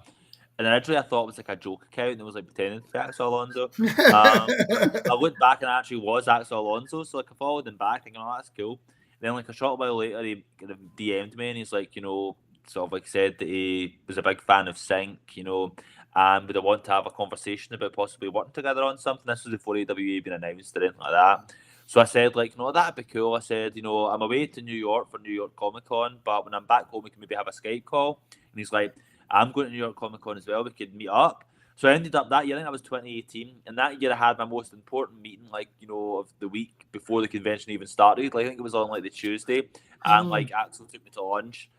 And originally I thought it was like a joke account and it was like pretending to be Axel Alonso. I looked back and it actually was Axel Alonso, so like I followed him back thinking, oh, that's cool. Then like a short while later he kind of DM'd me and he's like, you know, sort of like said that he was a big fan of Sync, you know, and would I want to have a conversation about possibly working together on something. This was before AWA been announced or anything like that. So I said, like, no, that'd be cool. I said, you know, I'm away to New York for New York Comic Con, but when I'm back home, we can maybe have a Skype call. And he's like, I'm going to New York Comic Con as well. We could meet up. So I ended up that year, I think that was 2018. And that year I had my most important meeting, like, you know, of the week before the convention even started. Like, I think it was on like the Tuesday. And like Axel took me to lunch.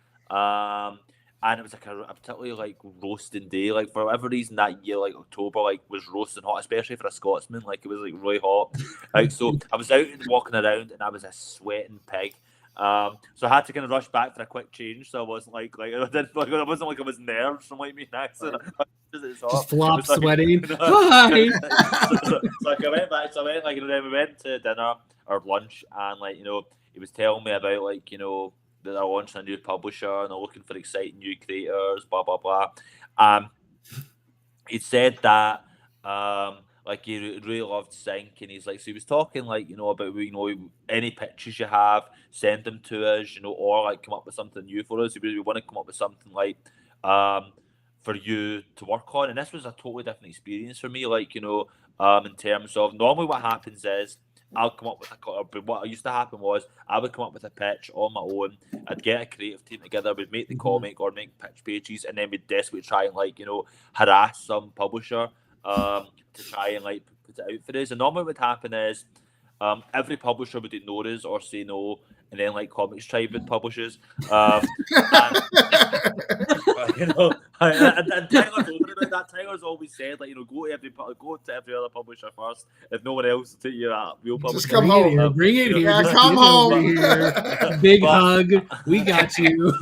And it was like a particularly like roasting day. Like for whatever reason that year, like October, like was roasting hot, especially for a Scotsman. Like it was like really hot. Like so, I was out and walking around, and I was a sweating pig. So I had to kind of rush back for a quick change. So I wasn't like I didn't like I wasn't like I was nerves from like me next. just flop like, sweating. Hi. So like I went back. So I went like, you know, then we went to dinner or lunch, and like, you know, he was telling me about like, you know, that they're launching a new publisher and they're looking for exciting new creators, blah blah blah. He said that like he really loved Sync, and he's like, so he was talking like, you know, about, you know, any pictures you have, send them to us, you know, or like come up with something new for us. We want to come up with something like for you to work on, and this was a totally different experience for me. Like, you know, in terms of normally what happens is I'll come up with but what used to happen was I would come up with a pitch on my own. I'd get a creative team together, we'd make the comic or make pitch pages, and then we'd desperately try and like, you know, harass some publisher to try and like put it out for us. And normally what would happen is every publisher would ignore us or say no, and then like Comics Tribe would publish us. You know, and Tyler's open about that. Tyler's always said, like, you know, go to every other publisher first. If no one else will take you that real publisher, just come home. Bring it here. Yeah, Just come get home. over here. Big hug. We got you.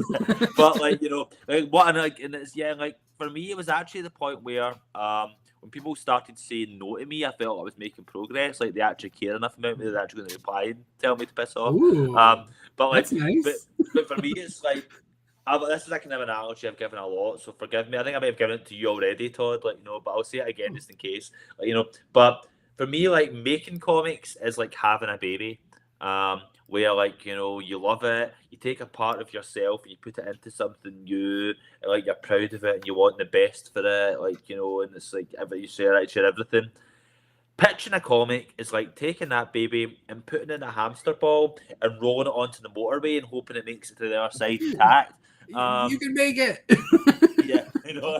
But like, you know, like what, and like, and it's, yeah, like for me, it was actually the point where when people started saying no to me, I felt I was making progress. Like they actually care enough about me that they're actually going to reply and tell me to piss off. Ooh, but like, that's nice. but for me, it's like. This is a kind of analogy I've given a lot, so forgive me. I think I may have given it to you already, Todd. Like, you know, but I'll say it again just in case. Like, you know, but for me, like making comics is like having a baby, where like, you know, you love it, you take a part of yourself and you put it into something new, and like you're proud of it and you want the best for it, like, you know, and it's like you share everything. Pitching a comic is like taking that baby and putting it in a hamster ball and rolling it onto the motorway and hoping it makes it to the other side intact. You can make it. Yeah, you know,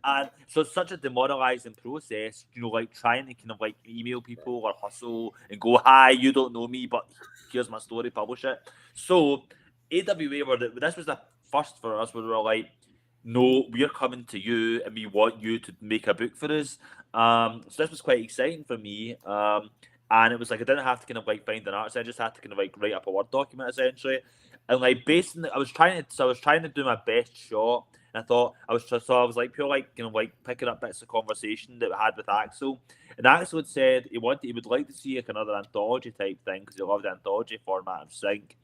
and so it's such a demoralizing process, you know, like trying to kind of like email people or hustle and go, hi, you don't know me, but here's my story, publish it. So AWA this was the first for us where we were like, no, we're coming to you and we want you to make a book for us. So this was quite exciting for me. And it was like I didn't have to kind of like find an artist, I just had to kind of like write up a Word document essentially. And like basically I was trying to do my best shot. And I thought I was like pure like, you know, like picking up bits of conversation that we had with Axel. And Axel had said he would like to see like another anthology type thing because he loved the anthology format of Sync.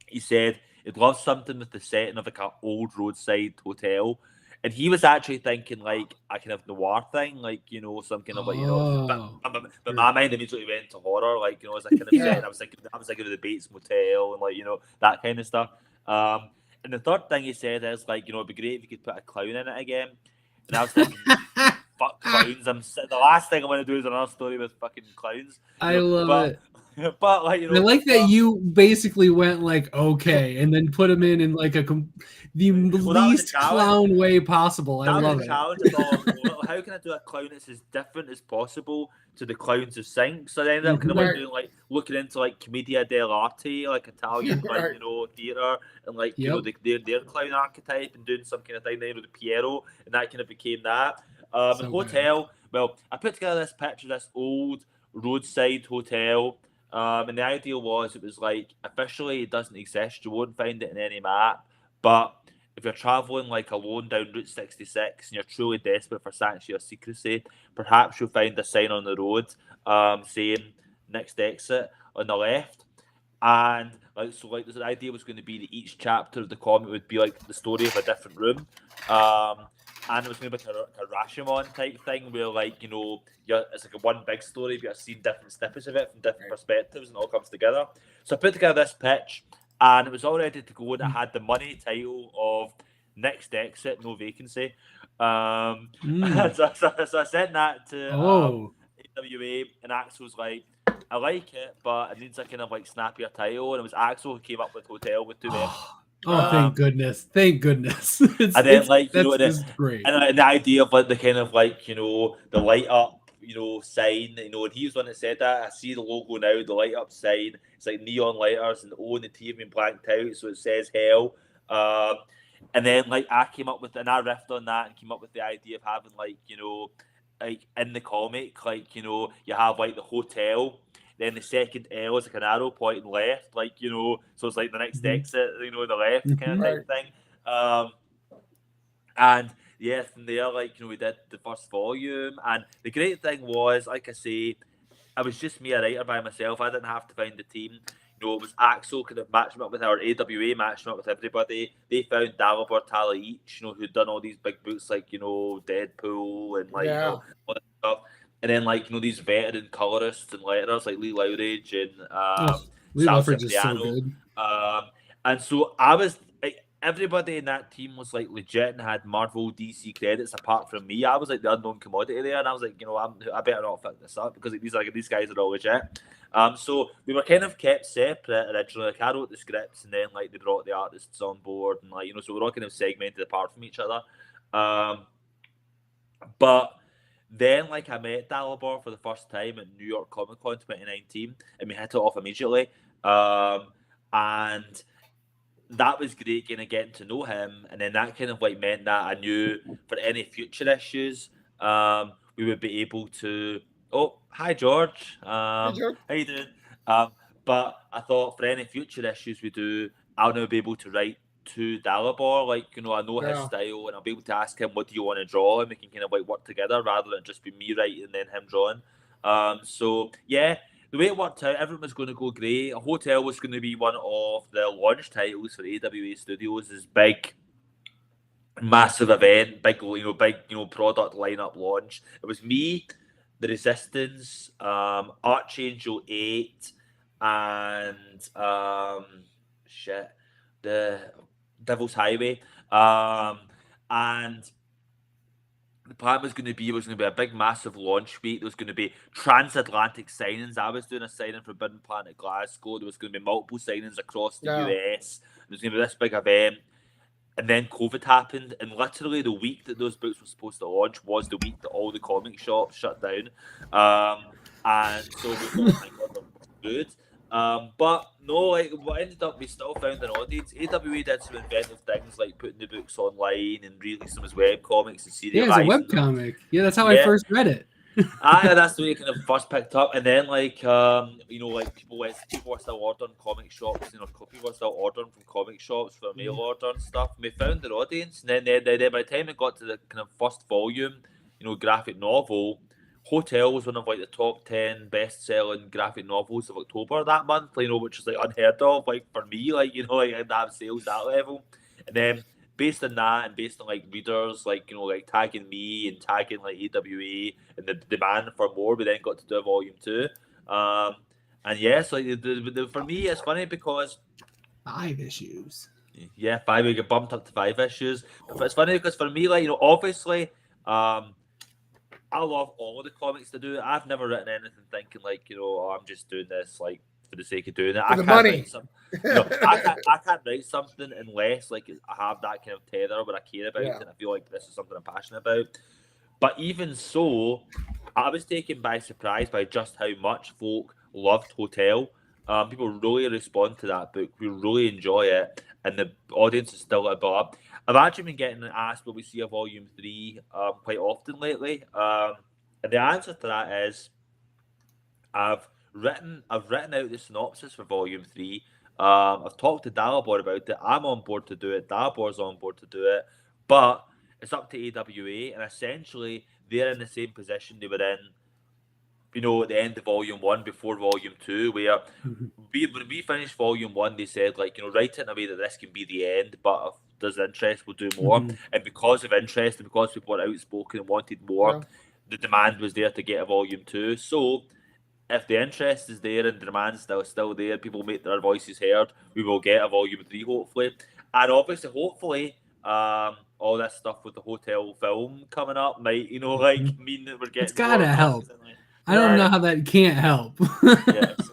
He said he'd love something with the setting of like an old roadside hotel. And he was actually thinking like a kind of noir thing, like, you know, some kind of like, you know, but my mind immediately went to horror, like, you know, as a kind of set. I was thinking of the Bates Motel and like, you know, that kind of stuff. And the third thing he said is like, you know, it'd be great if you could put a clown in it again. And I was thinking, fuck clowns. The last thing I want to do is another story with fucking clowns. I love it. But like, you know, I like that you basically went like okay, and then put him in like the that was a least challenge. clown way possible. I That was love a it. challenge. I thought, well, how can I do a clown that's as different as possible to the clowns of Sync? So I ended up kind of like Right. doing like looking into like Commedia dell'arte, like Italian like Right. you know theatre, and like you know Yep. their clown archetype, and doing some kind of thing there with the Piero, and that kind of became that. So And hotel. Well, I put together this picture of this old roadside hotel. And the idea was it was like officially it doesn't exist. You won't find it in any map, but if you're traveling like alone down Route 66 and you're truly desperate for sanctuary or secrecy, perhaps you'll find a sign on the road saying next exit on the left. And like so, like the idea was going to be that each chapter of the comic would be like the story of a different room. And it was going to be like a Rashomon type thing where, like, you know, it's like a one big story, but you're seeing different snippets of it from different perspectives, and it all comes together. So I put together this pitch, and it was all ready to go, and it had the money title of Next Exit, No Vacancy. So I sent that to AWA, and Axel's like, I like it, but it needs a kind of like snappier title, and it was Axel who came up with Hotel with 2 M. Thank goodness! Thank goodness! And then, like, you know, that's great. And the idea of like the kind of like, you know, the light up, you know, sign, you know, and he was the one that said that. I see the logo now, the light up sign. It's like neon lighters, and the O and the T have been blanked out, so it says hell. And then like I came up with, and I riffed on that and came up with the idea of having like, you know, like in the comic, like, you know, you have like the hotel. Then the second L is like an arrow pointing left, like, you know, so it's like the next exit, you know, the left kind of type thing. And yeah, from there, like, you know, we did the first volume. And the great thing was, like I say, I was just me, a writer by myself. I didn't have to find the team. You know, it was Axel kind of matching up with our AWA, matching up with everybody. They found Dalibor Talaic, you know, who'd done all these big books like, you know, Deadpool and like, you know, all that stuff. And then, like, you know, these veteran colorists and letters like Lee Lowridge and Lee Sal Lowridge is so Cipriano. good. And so I was, like, everybody in that team was like legit and had Marvel, DC credits apart from me. I was like the unknown commodity there, and I was like, you know, I better not fuck this up because like, these guys are all legit. So we were kind of kept separate originally. Like I wrote the scripts, and then like they brought the artists on board, and like, you know, so we're all kind of segmented apart from each other. But then, like, I met Dalibor for the first time at New York Comic Con 2019, and we hit it off immediately. And that was great, kind of getting to know him, and then that kind of like meant that I knew for any future issues, we would be able to. Oh, hi George. How you doing? But I thought for any future issues we do, I'll now be able to write to Dalibor. Like, you know, I know his style, and I'll be able to ask him, what do you want to draw? And we can kind of like work together rather than just be me writing and then him drawing. So yeah, the way it worked out, everything was going to go great. A Hotel was going to be one of the launch titles for AWA Studios. This big, massive event, big product lineup launch. It was me, the Resistance, Archangel 8, and the Devil's Highway. And the plan was going to be a big, massive launch week. There was going to be transatlantic signings. I was doing a signing for Forbidden Planet Glasgow. There was going to be multiple signings across the US. There was going to be this big event. And then COVID happened. And literally the week that those books were supposed to launch was the week that all the comic shops shut down. And so we thought, my God, we're good. But no, like what ended up, we still found an audience. AWA did some inventive things like putting the books online and releasing them as web comics and serializing. Yeah, it's a web comic. Yeah, that's how I first read it. That's the way it kind of first picked up, and then like you know, like people were still ordering comic shops, you know, people were still ordering from comic shops for mail order and stuff. And we found an audience, and then by the time it got to the kind of first volume, you know, graphic novel, Hotel was one of like the top 10 best-selling graphic novels of October that month, you know, which is like unheard of, like for me, like, you know, like to have sales that level. And then based on that, and based on like readers, like, you know, like tagging me and tagging like AWA and the demand for more, we then got to do a volume 2. And yes, like for me, it's funny because 5 issues. Yeah, 5. We get bumped up to 5 issues. But it's funny because for me, like, you know, obviously, I love all of the comics to do it. I've never written anything thinking like, oh, I'm just doing this like for the sake of doing it. For the money. I can't write something unless like I have that kind of tether where I care about it and I feel like this is something I'm passionate about. But even so, I was taken by surprise by just how much folk loved Hotel. People really respond to that book. We really enjoy it, and the audience is still at up. I've actually been getting asked will we see a volume 3 quite often lately, and the answer to that is I've written out the synopsis for volume 3. I've talked to Dalibor about it. I'm on board to do it. Dalibor's on board to do it, but it's up to AWA, and essentially they're in the same position they were in, at the end of volume 1 before volume 2, where when we finished volume 1, they said write it in a way that this can be the end, but if there's interest, we'll do more. And because of interest and because people were outspoken and wanted more, the demand was there to get a volume 2. So if the interest is there and the demand's still there, people make their voices heard, we will get a volume 3 hopefully. And obviously, hopefully, all this stuff with the Hotel film coming up might, mean that we're getting. It's gotta help. I don't know how that can't help.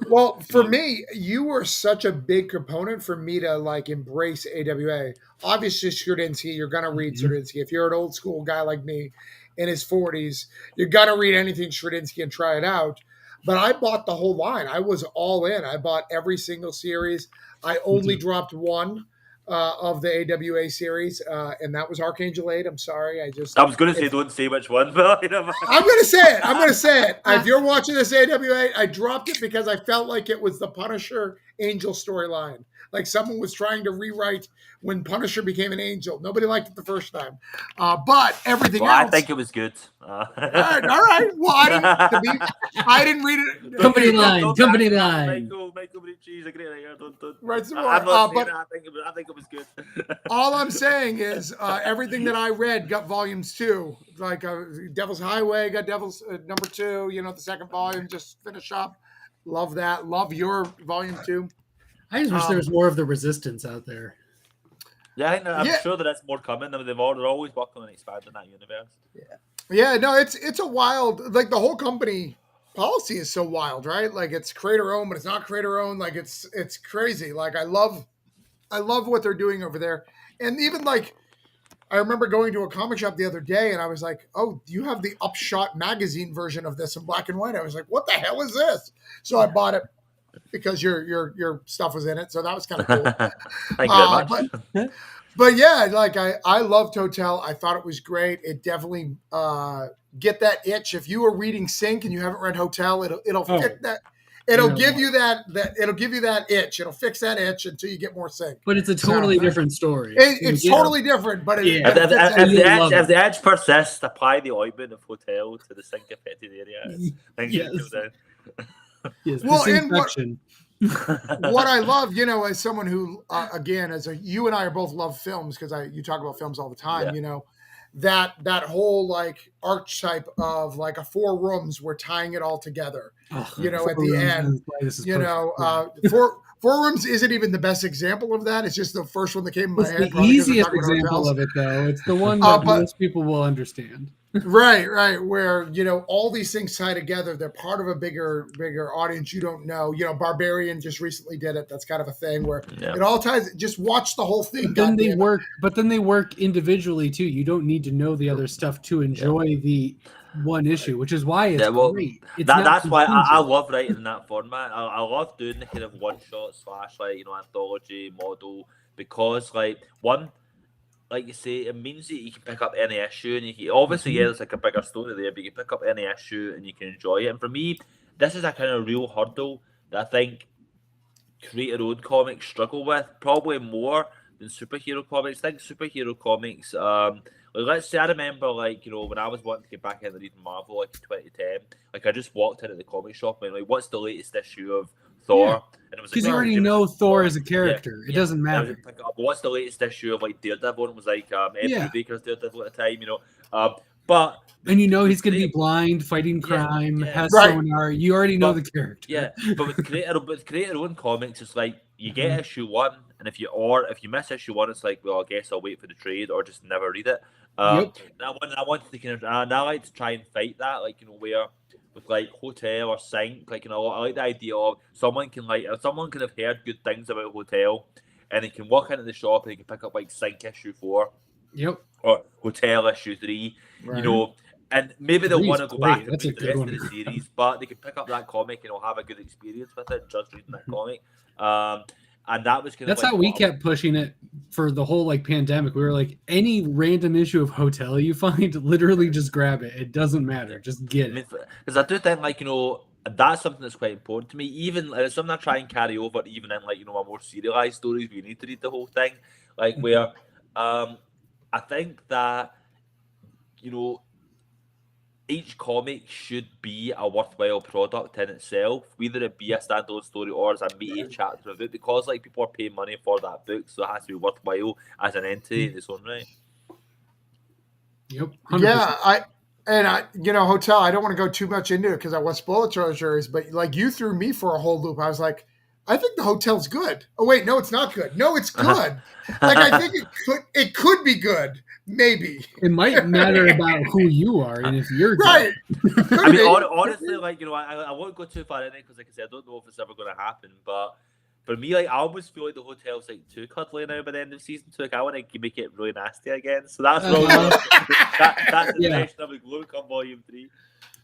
Well, for me, you were such a big component for me to embrace AWA. Obviously, Straczynski, you're gonna read Straczynski. If you're an old school guy like me in his 40s, you're gonna read anything Straczynski and try it out. But I bought the whole line. I was all in. I bought every single series. I only dropped one of the AWA series, and that was Archangel 8. I'm sorry. I was going to say, don't say which one, but I'm going to say it. I'm going to say it. If you're watching this AWA, I dropped it because I felt like it was the Punisher Angel storyline. Like someone was trying to rewrite when Punisher became an angel. Nobody liked it the first time. But everything else. I think it was good. All right. Well, I didn't read it. Company line. Michael Ricci's a great writer. Right, I think it was good. All I'm saying is everything that I read got volumes 2. Like Devil's Highway got Devil's number 2. The second volume just finished up. Love that. Love your volume 2. I just wish there was more of the Resistance out there. Yeah, I'm sure that that's more coming. I mean, they're always working on expanding that universe. Yeah. No, it's a wild. Like the whole company policy is so wild, right? Like it's creator owned, but it's not creator owned. Like it's crazy. Like I love what they're doing over there. And even I remember going to a comic shop the other day, and I was like, "Oh, you have the Upshot magazine version of this in black and white." I was like, "What the hell is this?" So I bought it. Because your stuff was in it, so that was kind of cool. Thank you very much. But yeah, I loved Hotel. I thought it was great. It definitely get that itch. If you were reading Sync and you haven't read Hotel, it'll fix that. It'll give you that it'll give you that itch. It'll fix that itch until you get more Sync. But it's a totally different story. It's totally different. But if the edge persists, apply the ointment of Hotel to the Sync affected area. Yes, well, and what I love, as someone who, again, you and I are both love films because you talk about films all the time. That whole archetype of a 4 rooms, we're tying it all together. At the end, 4 rooms isn't even the best example of that. It's just the first one that came in my head. The easiest example of it, though. It's the one that most people will understand. Right. Where, all these things tie together. They're part of a bigger audience you don't know. Barbarian just recently did it. That's kind of a thing where it all ties. Just watch the whole thing. But then they work individually too. You don't need to know the other stuff to enjoy the one issue, which is why it's great. That's why I love writing in that format. I love doing the kind of one-shot / anthology model because one, like you say, it means that you can pick up any issue and you can, obviously, there's a bigger story there, but you can pick up any issue and you can enjoy it. And for me, this is a kind of real hurdle that I think creator-owned comics struggle with, probably more than superhero comics. I think superhero comics, let's say I remember, when I was wanting to get back into reading Marvel, in 2010, I just walked into the comic shop and what's the latest issue of Thor? Yeah. And it was because you already know Thor as a character. It doesn't matter. What's the latest issue of Daredevil? And it was Ed Baker's Daredevil at the time, but and he's going to be blind, fighting crime, has sonar. You already know the character. Yeah, but with creator-owned comics, it's you get issue 1, and if you miss issue 1, it's well, I guess I'll wait for the trade or just never read it. Yep. And I wanted to kind of, and I like to try and fight that, like, you know, where with like hotel or sync, like, you know, I like the idea of someone can have heard good things about hotel, and they can walk into the shop and they can pick up like sync issue 4 Yep. or hotel issue 3, Right. you know, and maybe they'll Three's want to go great. back and That's a read the good rest one. of the series, but they can pick up that comic and they'll have a good experience with it just reading that comic. And that was kind That's of like how we kept pushing it for the whole like pandemic. We were like, any random issue of Hotel you find, literally just grab it. It doesn't matter. Just get it. Because I do think, like, you know, that's something that's quite important to me. Even it's something I try and carry over, even in, like, you know, my more serialized stories, we need to read the whole thing. Like, where I think that, you know, each comic should be a worthwhile product in itself, whether it be a standalone story or as a meaty chapter of it, because like people are paying money for that book, so it has to be worthwhile as an entity in its own right. Yep. 100%. Yeah, you know, Hotel, I don't want to go too much into it because I want to spoil treasures, but like you threw me for a whole loop. I was like, I think the Hotel's good. Oh wait, no, it's not good. No, it's good. Like I think it could be good. Maybe it might matter about who you are and if you're right. I mean, honestly, like, you know, I won't go too far in it because, like I said, I don't know if it's ever going to happen. But for me, like, I almost feel like the Hotel's like too cuddly now by the end of season 2. Like, I want to make it really nasty again. So that's that's the direction of the Glow come Volume 3.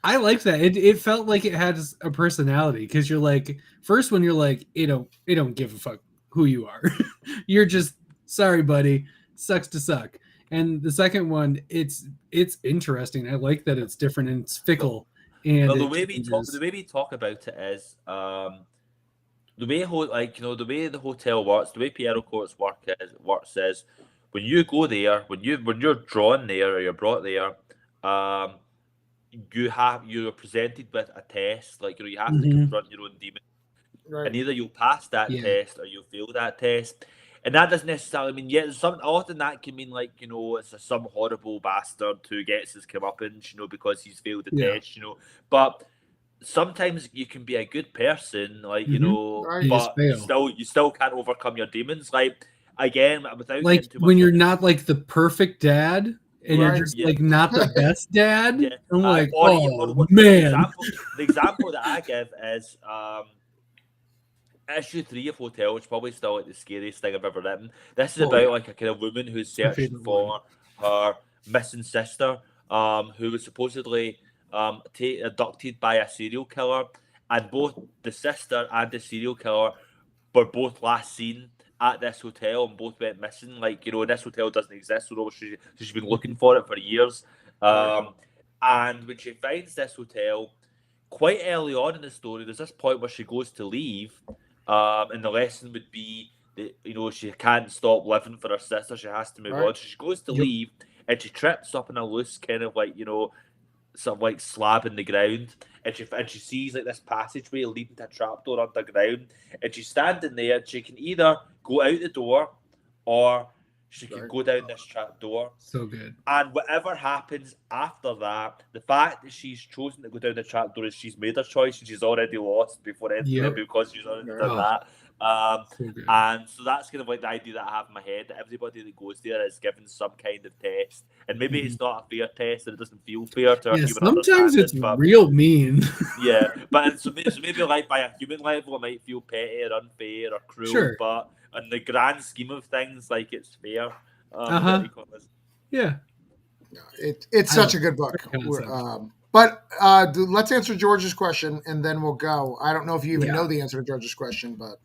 I like that. It felt like it had a personality because you're like, first when you're like, it don't give a fuck who you are. You're just sorry, buddy. Sucks to suck. And the second one, it's interesting. I like that it's different and it's fickle. And well, the way we talk about it is the way the hotel works, the way Pierrot Courts works is when you go there, when you're drawn there or you're brought there, you're presented with a test. Like, you know, you have to confront your own demon, right. And either you'll pass that test or you'll fail that test. And that doesn't necessarily mean often that can mean, like, you know, it's some horrible bastard who gets his comeuppance, you know, because he's failed the test, you know. But sometimes you can be a good person, like, you know, right. but you still can't overcome your demons. Like, again, without like when you're not like the perfect dad. And you're just like not the best dad. Yeah. I'm like, man. The example that I give is issue 3 of Hotel, which is probably still like the scariest thing I've ever written. This is about like a kind of woman who's searching for her missing sister, who was supposedly abducted by a serial killer, and both the sister and the serial killer were both last seen at this hotel and both went missing. Like, you know, this hotel doesn't exist, so she's been looking for it for years. And when she finds this hotel, quite early on in the story, there's this point where she goes to leave, and the lesson would be that, you know, she can't stop living for her sister, she has to move on. So she goes to leave and she trips up in a loose kind of like, you know, some like slab in the ground, and she sees like this passageway leading to a trapdoor underground, and she's standing there. She can either go out the door or she can go down this trapdoor. So good. And whatever happens after that, the fact that she's chosen to go down the trapdoor is she's made her choice and she's already lost before entering because she's already done that. And so that's kind of like the idea that I have in my head, that everybody that goes there is given some kind of test, and maybe it's not a fair test and it doesn't feel fair to a human. Sometimes it's real mean. But so maybe like by a human level it might feel petty or unfair or cruel, but in the grand scheme of things, like, it's fair. It's such a good book. But let's answer George's question and then we'll go. I don't know if you even know the answer to George's question, but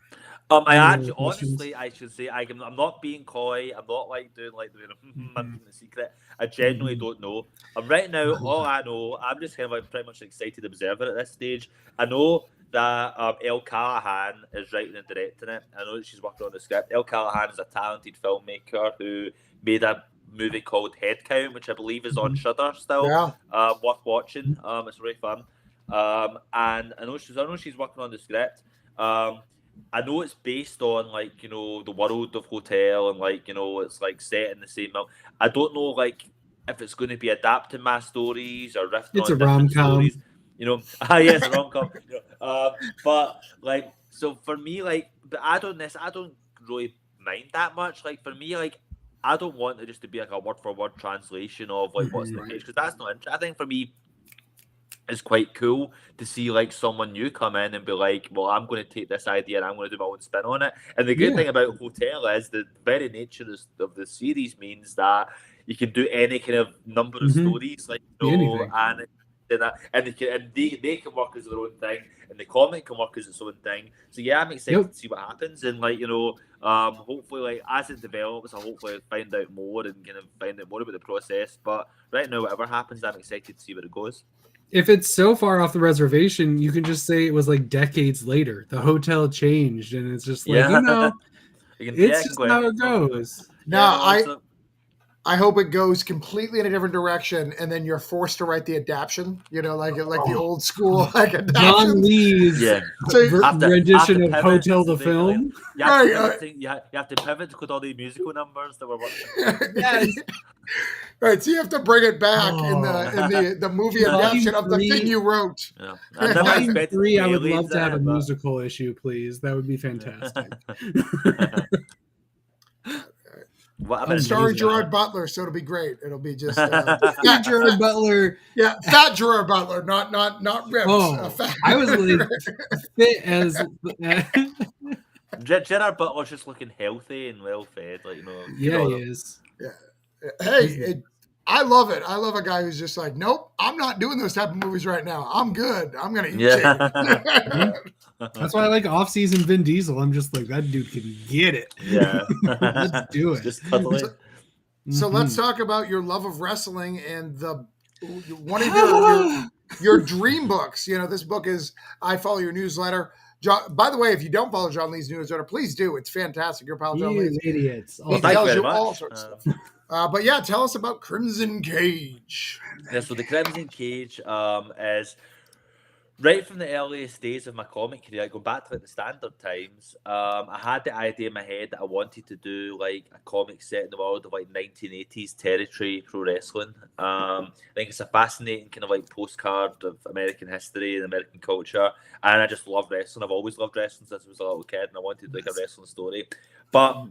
honestly, I should say I'm not being coy. I'm not like doing I'm keeping the secret. I genuinely don't know. Right now, all I know, I'm just kind of like pretty much excited observer at this stage. I know that Elle Callahan is writing and directing it. I know that she's working on the script. Elle Callahan is a talented filmmaker who made a movie called Headcount, which I believe is on Shudder still. Worth watching. It's really fun. And I know she's working on the script. I know it's based on, like, you know, the world of Hotel, and, like, you know, it's like set in the same. I don't know, like, if it's going to be adapting my stories or riffing on different stories. You know, it's a rom-com. You know, but like, so for me, like, but I don't really mind that much. Like, for me, like, I don't want it just to be like a word for word translation of like what's in the Right. page, because that's not interesting. I think for me, it's quite cool to see like someone new come in and be like, well, I'm going to take this idea and I'm going to do my own spin on it. And the good Yeah. thing about Hotel is the very nature of the series means that you can do any kind of number of Mhm. stories, like Anything. and they can work as their own thing, and the comic can work as its own thing. So yeah, I'm excited Yep. to see what happens, and like hopefully like as it develops, I'll hopefully find out more and kind of find out more about the process. But right now, whatever happens, I'm excited to see where it goes. If it's so far off the reservation, you can just say it was like decades later. The hotel changed, and it's just like, it's just how it goes. Now, I hope it goes completely in a different direction, and then you're forced to write the adaptation. Like the old school like John adaptation. Lee's So rendition of pivot Hotel to the make it like- film. You have to pivot to all the musical numbers that were working. Yes. Right, so you have to bring it back in the movie adaptation of the thing you wrote. Yeah. I never Volume expected 3, I would aliens love to have a in it, but- musical issue, please. That would be fantastic. What I'm about starring music? Gerard Butler, so it'll be great. It'll be just Gerard Butler. Yeah, fat Gerard Butler, not ripped. Oh, fat. I was like fit as Gerard Butler's just looking healthy and well fed, like yeah, he is. Hey, I love it. I love a guy who's just like, nope, I'm not doing those type of movies right now. I'm good. I'm gonna eat chicken. That's why I like off-season Vin Diesel. I'm just like, that dude can get it. Yeah, let's do it. Just cuddly. So let's talk about your love of wrestling and one of your dream books. This book is I follow your newsletter. John, by the way, if you don't follow John Lee's newsletter, please do. It's fantastic. Your pal John Lee. Idiots. He thank tells you you very all much. sorts of stuff. But yeah, tell us about Crimson Cage. Yeah, so the Crimson Cage is right from the earliest days of my comic career, going back to like the Standard Times. I had the idea in my head that I wanted to do like a comic set in the world of like 1980s territory pro wrestling. I think it's a fascinating kind of like postcard of American history and American culture, and I just love wrestling. I've always loved wrestling since I was a little kid, and I wanted like a wrestling story, but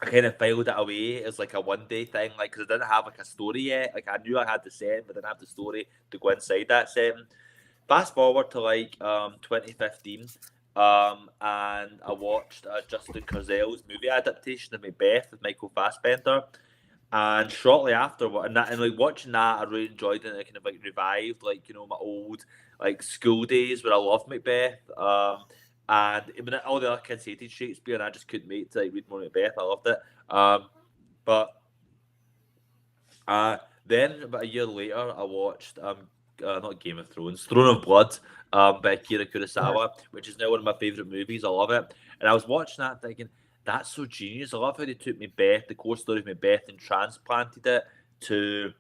I kind of filed it away as like a one-day thing, like because I didn't have like a story yet. Like I knew I had the setting, but didn't have the story to go inside that setting. Fast forward to like 2015, and I watched Justin Kurzel's movie adaptation of Macbeth with Michael Fassbender. And shortly after, and like watching that, I really enjoyed it. And it kind of like revived like my old like school days where I loved Macbeth. And when all the other kids hated Shakespeare, and I just couldn't wait to like read more Macbeth. I loved it. But then about a year later, I watched not Game of Thrones, Throne of Blood, by Akira Kurosawa, which is now one of my favorite movies. I love it, and I was watching that thinking that's so genius. I love how they took Macbeth, the core story of Macbeth, and transplanted it to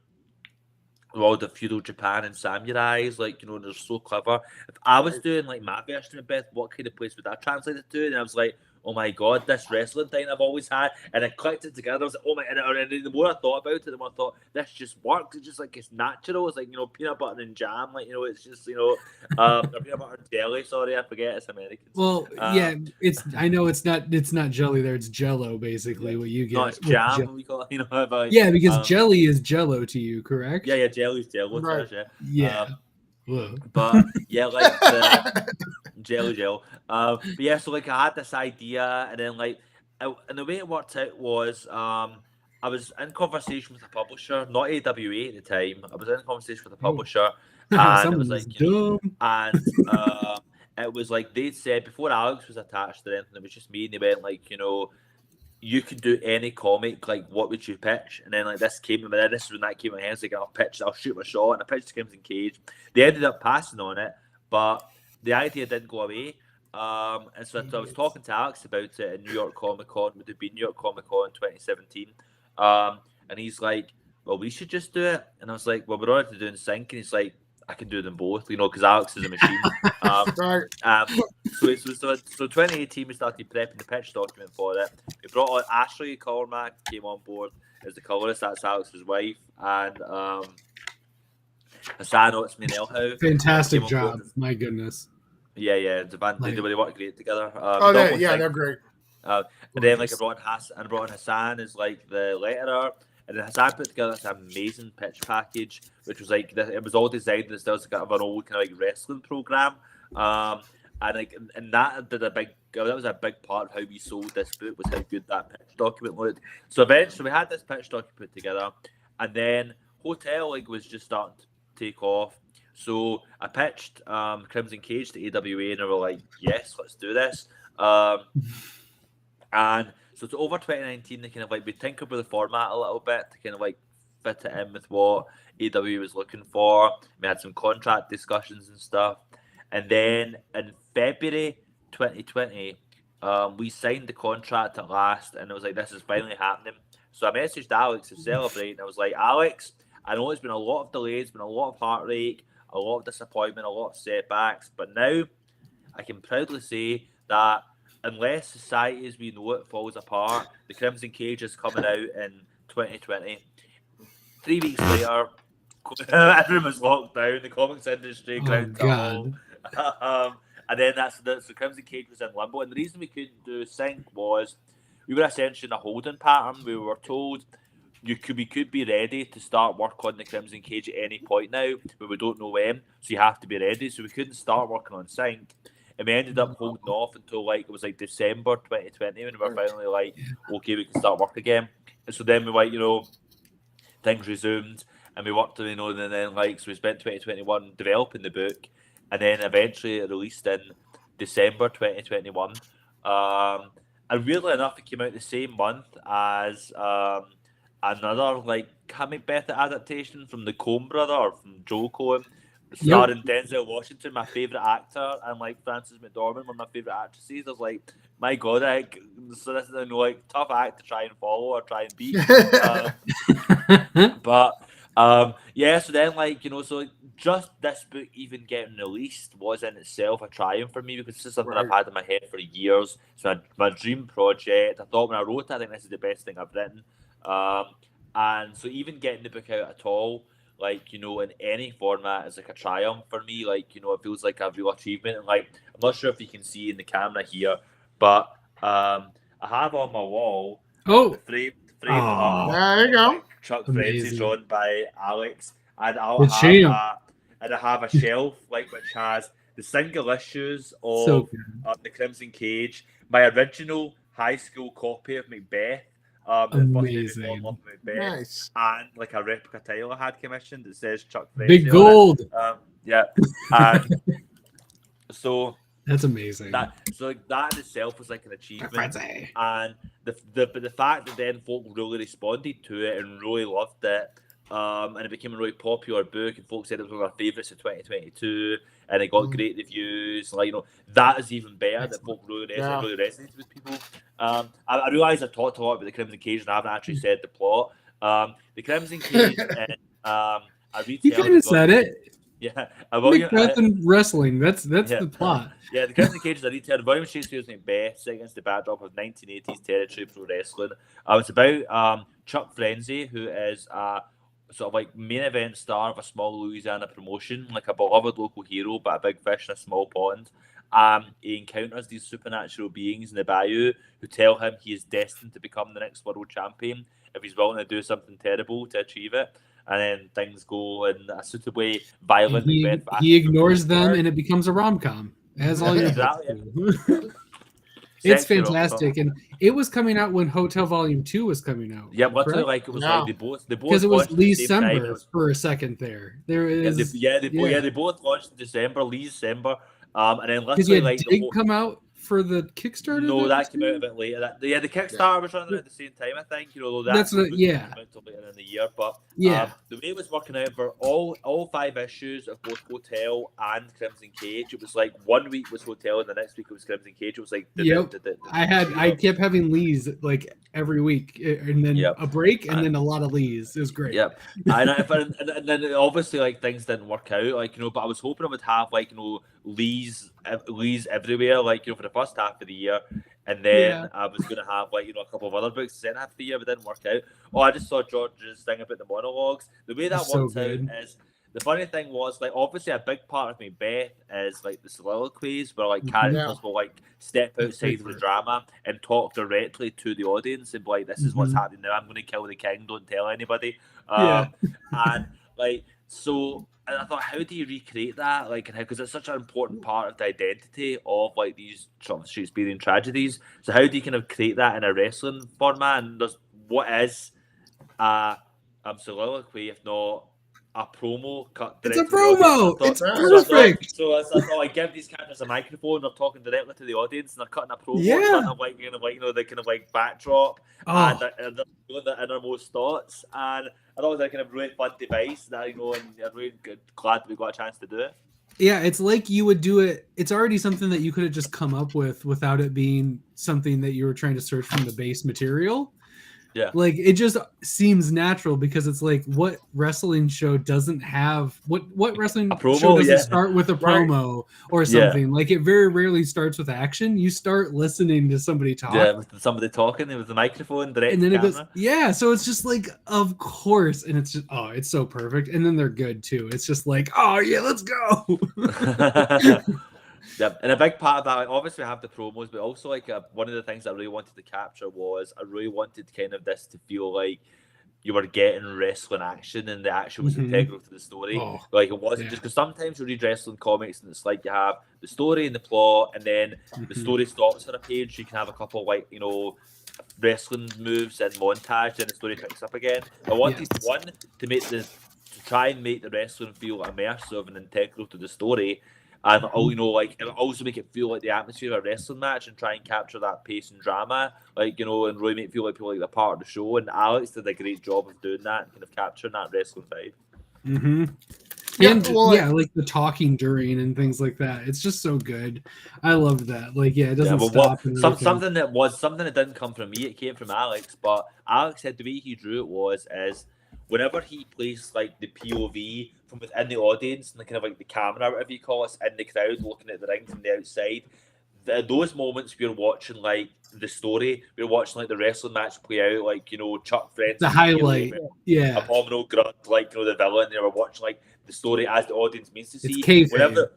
the world of feudal Japan and samurais. Like they're so clever. If I was doing like my version of Macbeth, what kind of place would that translate it to? And I was like, oh my god, this wrestling thing I've always had, and I clicked it together. I was like, oh my, and the more I thought about it, the more I thought this just works. It's just like it's natural. It's like peanut butter and jam. Like it's just peanut butter and jelly. Sorry, I forget it's American. Well, yeah, I know it's not jelly there. It's Jello, basically. What you get? No, it's jam. We call it, but, yeah, because jelly is Jello to you, correct? Yeah, jelly's Jello. Right. Yeah. But yeah, like the gel. But yeah, so like I had this idea, and then like, and the way it worked out was, I was in conversation with a publisher, not AWA at the time. I was in conversation with a publisher, and it was like, and it was like they'd said before Alex was attached to anything, it was just me, and they went like, you could do any comic, like what would you pitch? And then like this came in my head, this is when that came in my head, like I'll shoot my shot, and I pitched Crimson Cage. They ended up passing on it, but the idea didn't go away. And so I was talking to Alex about it at New York Comic Con, would have been New York Comic Con in 2017. And he's like, well, we should just do it. And I was like, well, we're already doing sync, and he's like, I can do them both, because Alex is a machine. So 2018, we started prepping the pitch document for it. We brought on Ashley Cormack, came on board as the colorist. That's Alex's wife, and Hassan Otsman Elhow. Fantastic job, my goodness. Yeah, the band they work great together. They're great. And then like I brought in Hassan as like the letterer, and then Hassan put together this amazing pitch package, which was like it was all designed as kind of an old kind of like wrestling program. And like and that was a big part of how we sold this book, was how good that pitch document looked. So eventually we had this pitch document put together, and then Hotel like was just starting to take off. So I pitched Crimson Cage to AWA, and they were like, "Yes, let's do this." And so it's over 2019. They kind of like we tinkered with the format a little bit to kind of like fit it in with what AWA was looking for. We had some contract discussions and stuff. And then in February 2020, we signed the contract at last, and it was like, this is finally happening. So I messaged Alex to celebrate, and I was like, Alex, I know it's been a lot of delays, been a lot of heartache, a lot of disappointment, a lot of setbacks, but now I can proudly say that unless society as we know it falls apart, the Crimson Cage is coming out in 2020. 3 weeks later, everyone was locked down, the comics industry ground to halt. And then the Crimson Cage was in limbo, and the reason we couldn't do sync was we were essentially in a holding pattern. We were told we could be ready to start work on the Crimson Cage at any point now, but we don't know when, so you have to be ready. So we couldn't start working on sync, and we ended up holding off until like it was like December 2020 when we were finally like, okay, we can start work again. And so then we like, things resumed, and we worked, and then like, so we spent 2021 developing the book. And then eventually it released in December 2021. And weirdly enough, it came out the same month as another like comic book adaptation from the Coen brother, or from Joe Coen, starring Denzel Washington, my favourite actor, and like Frances McDormand, one of my favourite actresses. I was like, my God, so this is like tough act to try and follow or try and beat. So then like, so like, just this book even getting released was in itself a triumph for me, because this is something I've had in my head for years. It's my dream project. I thought when I wrote it, I think this is the best thing I've written. And so even getting the book out at all, like, in any format is like a triumph for me. Like, it feels like a real achievement. And like, I'm not sure if you can see in the camera here, but I have on my wall the frame up. There you go. Chuck Frenzy drawn by Alex. And I have a shelf like which has the single issues of the Crimson Cage, my original high school copy of Macbeth, amazing, Macbeth, nice, and like a replica title I had commissioned that says Chuck Frenzy. Big gold. And so that's amazing. That in itself was like an achievement, and the fact that then folk really responded to it and really loved it. And it became a really popular book, and folks said it was one of their favourites of 2022, and it got great reviews. Like, that is even better. That folk really resonated with people. I realise I talked a lot about the Crimson Cage, and I haven't actually said the plot. The Crimson Cage, a retail. You kind of said it. Yeah, Macbeth and wrestling. That's the plot. Yeah, the Crimson Cage is a retail. William Shakespeare's Macbeth, set against the backdrop of 1980s territory pro wrestling. It's about Chuck Frenzy, who is sort of like main event star of a small Louisiana promotion, like a beloved local hero, but a big fish in a small pond. He encounters these supernatural beings in the bayou who tell him he is destined to become the next world champion if he's willing to do something terrible to achieve it. And then things go in a suitably violent. He ignores them, and it becomes a rom-com. It has all your It's fantastic, and it was coming out when Hotel Volume 2 was coming out. Yeah, like it was like they both because it was Lee December for a second there. There is they both launched in December, Lee's December, and then literally like come out for the Kickstarter. No, that came out a bit later. The Kickstarter was running at the same time, I think. That's later in the year, but the way it was working out for all 5 issues of both Hotel and Crimson Cage, it was like 1 week was Hotel and the next week it was Crimson Cage. It was like I kept having Lees like every week, and then a break, and then a lot of Lees. It was great. Yep. and then obviously like things didn't work out, like but I was hoping I would have like Lees everywhere, like for the first half of the year, and then I was going to have like a couple of other books the second half of the year, but it didn't work out. I just saw George's thing about the monologues. The way that worked out is the funny thing was, like, obviously a big part of Macbeth is like the soliloquies where like characters will like step outside of the drama and talk directly to the audience and be like, this is what's happening now, I'm going to kill the king, don't tell anybody. And like, so and I thought, how do you recreate that? Like, because it's such an important part of the identity of like these sort of Shakespearean tragedies. So how do you kind of create that in a wrestling format? And what is a soliloquy if not a promo cut? It's a promo. It's perfect. So I thought, I give these characters a microphone. They're talking directly to the audience, and they're cutting a promo. Yeah. Kind of like, they kind of like backdrop, and they're doing their innermost thoughts. And I thought it was a kind of really fun device that and I'm really glad that we got a chance to do it. Yeah, it's like you would do it. It's already something that you could have just come up with without it being something that you were trying to search from the base material. Yeah. Like, it just seems natural because it's like, what wrestling show doesn't have what wrestling show doesn't start with a promo or something? Like, it very rarely starts with action. You start listening to somebody talk. Yeah, with somebody talking with the microphone direct and then camera. It goes, yeah, so it's just like, of course, and it's just it's so perfect. And then they're good too. It's just like, oh yeah, let's go. Yeah, and a big part of that, like, obviously we have the promos, but also like one of the things I really wanted to capture was I really wanted kind of this to feel like you were getting wrestling action and the action was integral to the story. Like, it wasn't just because sometimes you read wrestling comics and it's like you have the story and the plot, and then the story stops on a page. You can have a couple like wrestling moves and montage, and the story picks up again. I wanted one to try and make the wrestling feel immersive and integral to the story. And and also make it feel like the atmosphere of a wrestling match and try and capture that pace and drama, and really make it feel like people like they're part of the show. And Alex did a great job of doing that and kind of capturing that wrestling vibe. And like the talking during and things like that. It's just so good. I love that. Like, it doesn't stop. Something that didn't come from me, it came from Alex. But Alex said the way he drew it is whenever he placed like the POV from within the audience and the kind of like the camera, whatever you call it, in the crowd looking at the ring from the outside, those moments we're watching like the story, we're watching like the wrestling match play out, like Chuck French, the highlight, Abominable Grunt, like the villain. We're watching like the story as the audience means to see. Whenever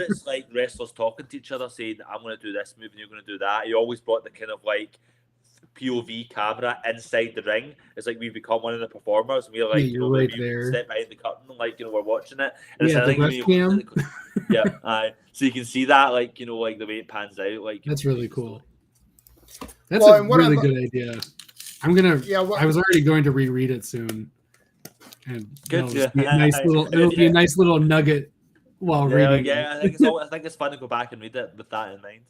it's like wrestlers talking to each other, saying, "I'm going to do this move and you're going to do that," you always brought the kind of like POV camera inside the ring. It's like we've become one of the performers, and we're like, you're right there, step behind the curtain, like we're watching it. And the webcam. So you can see that, like the way it pans out. Like, that's really cool. That's a really good idea. I'm gonna. I was already going to reread it soon, and good. It'll be a nice little nugget while reading. Yeah, I think it's fun to go back and read it with that in mind.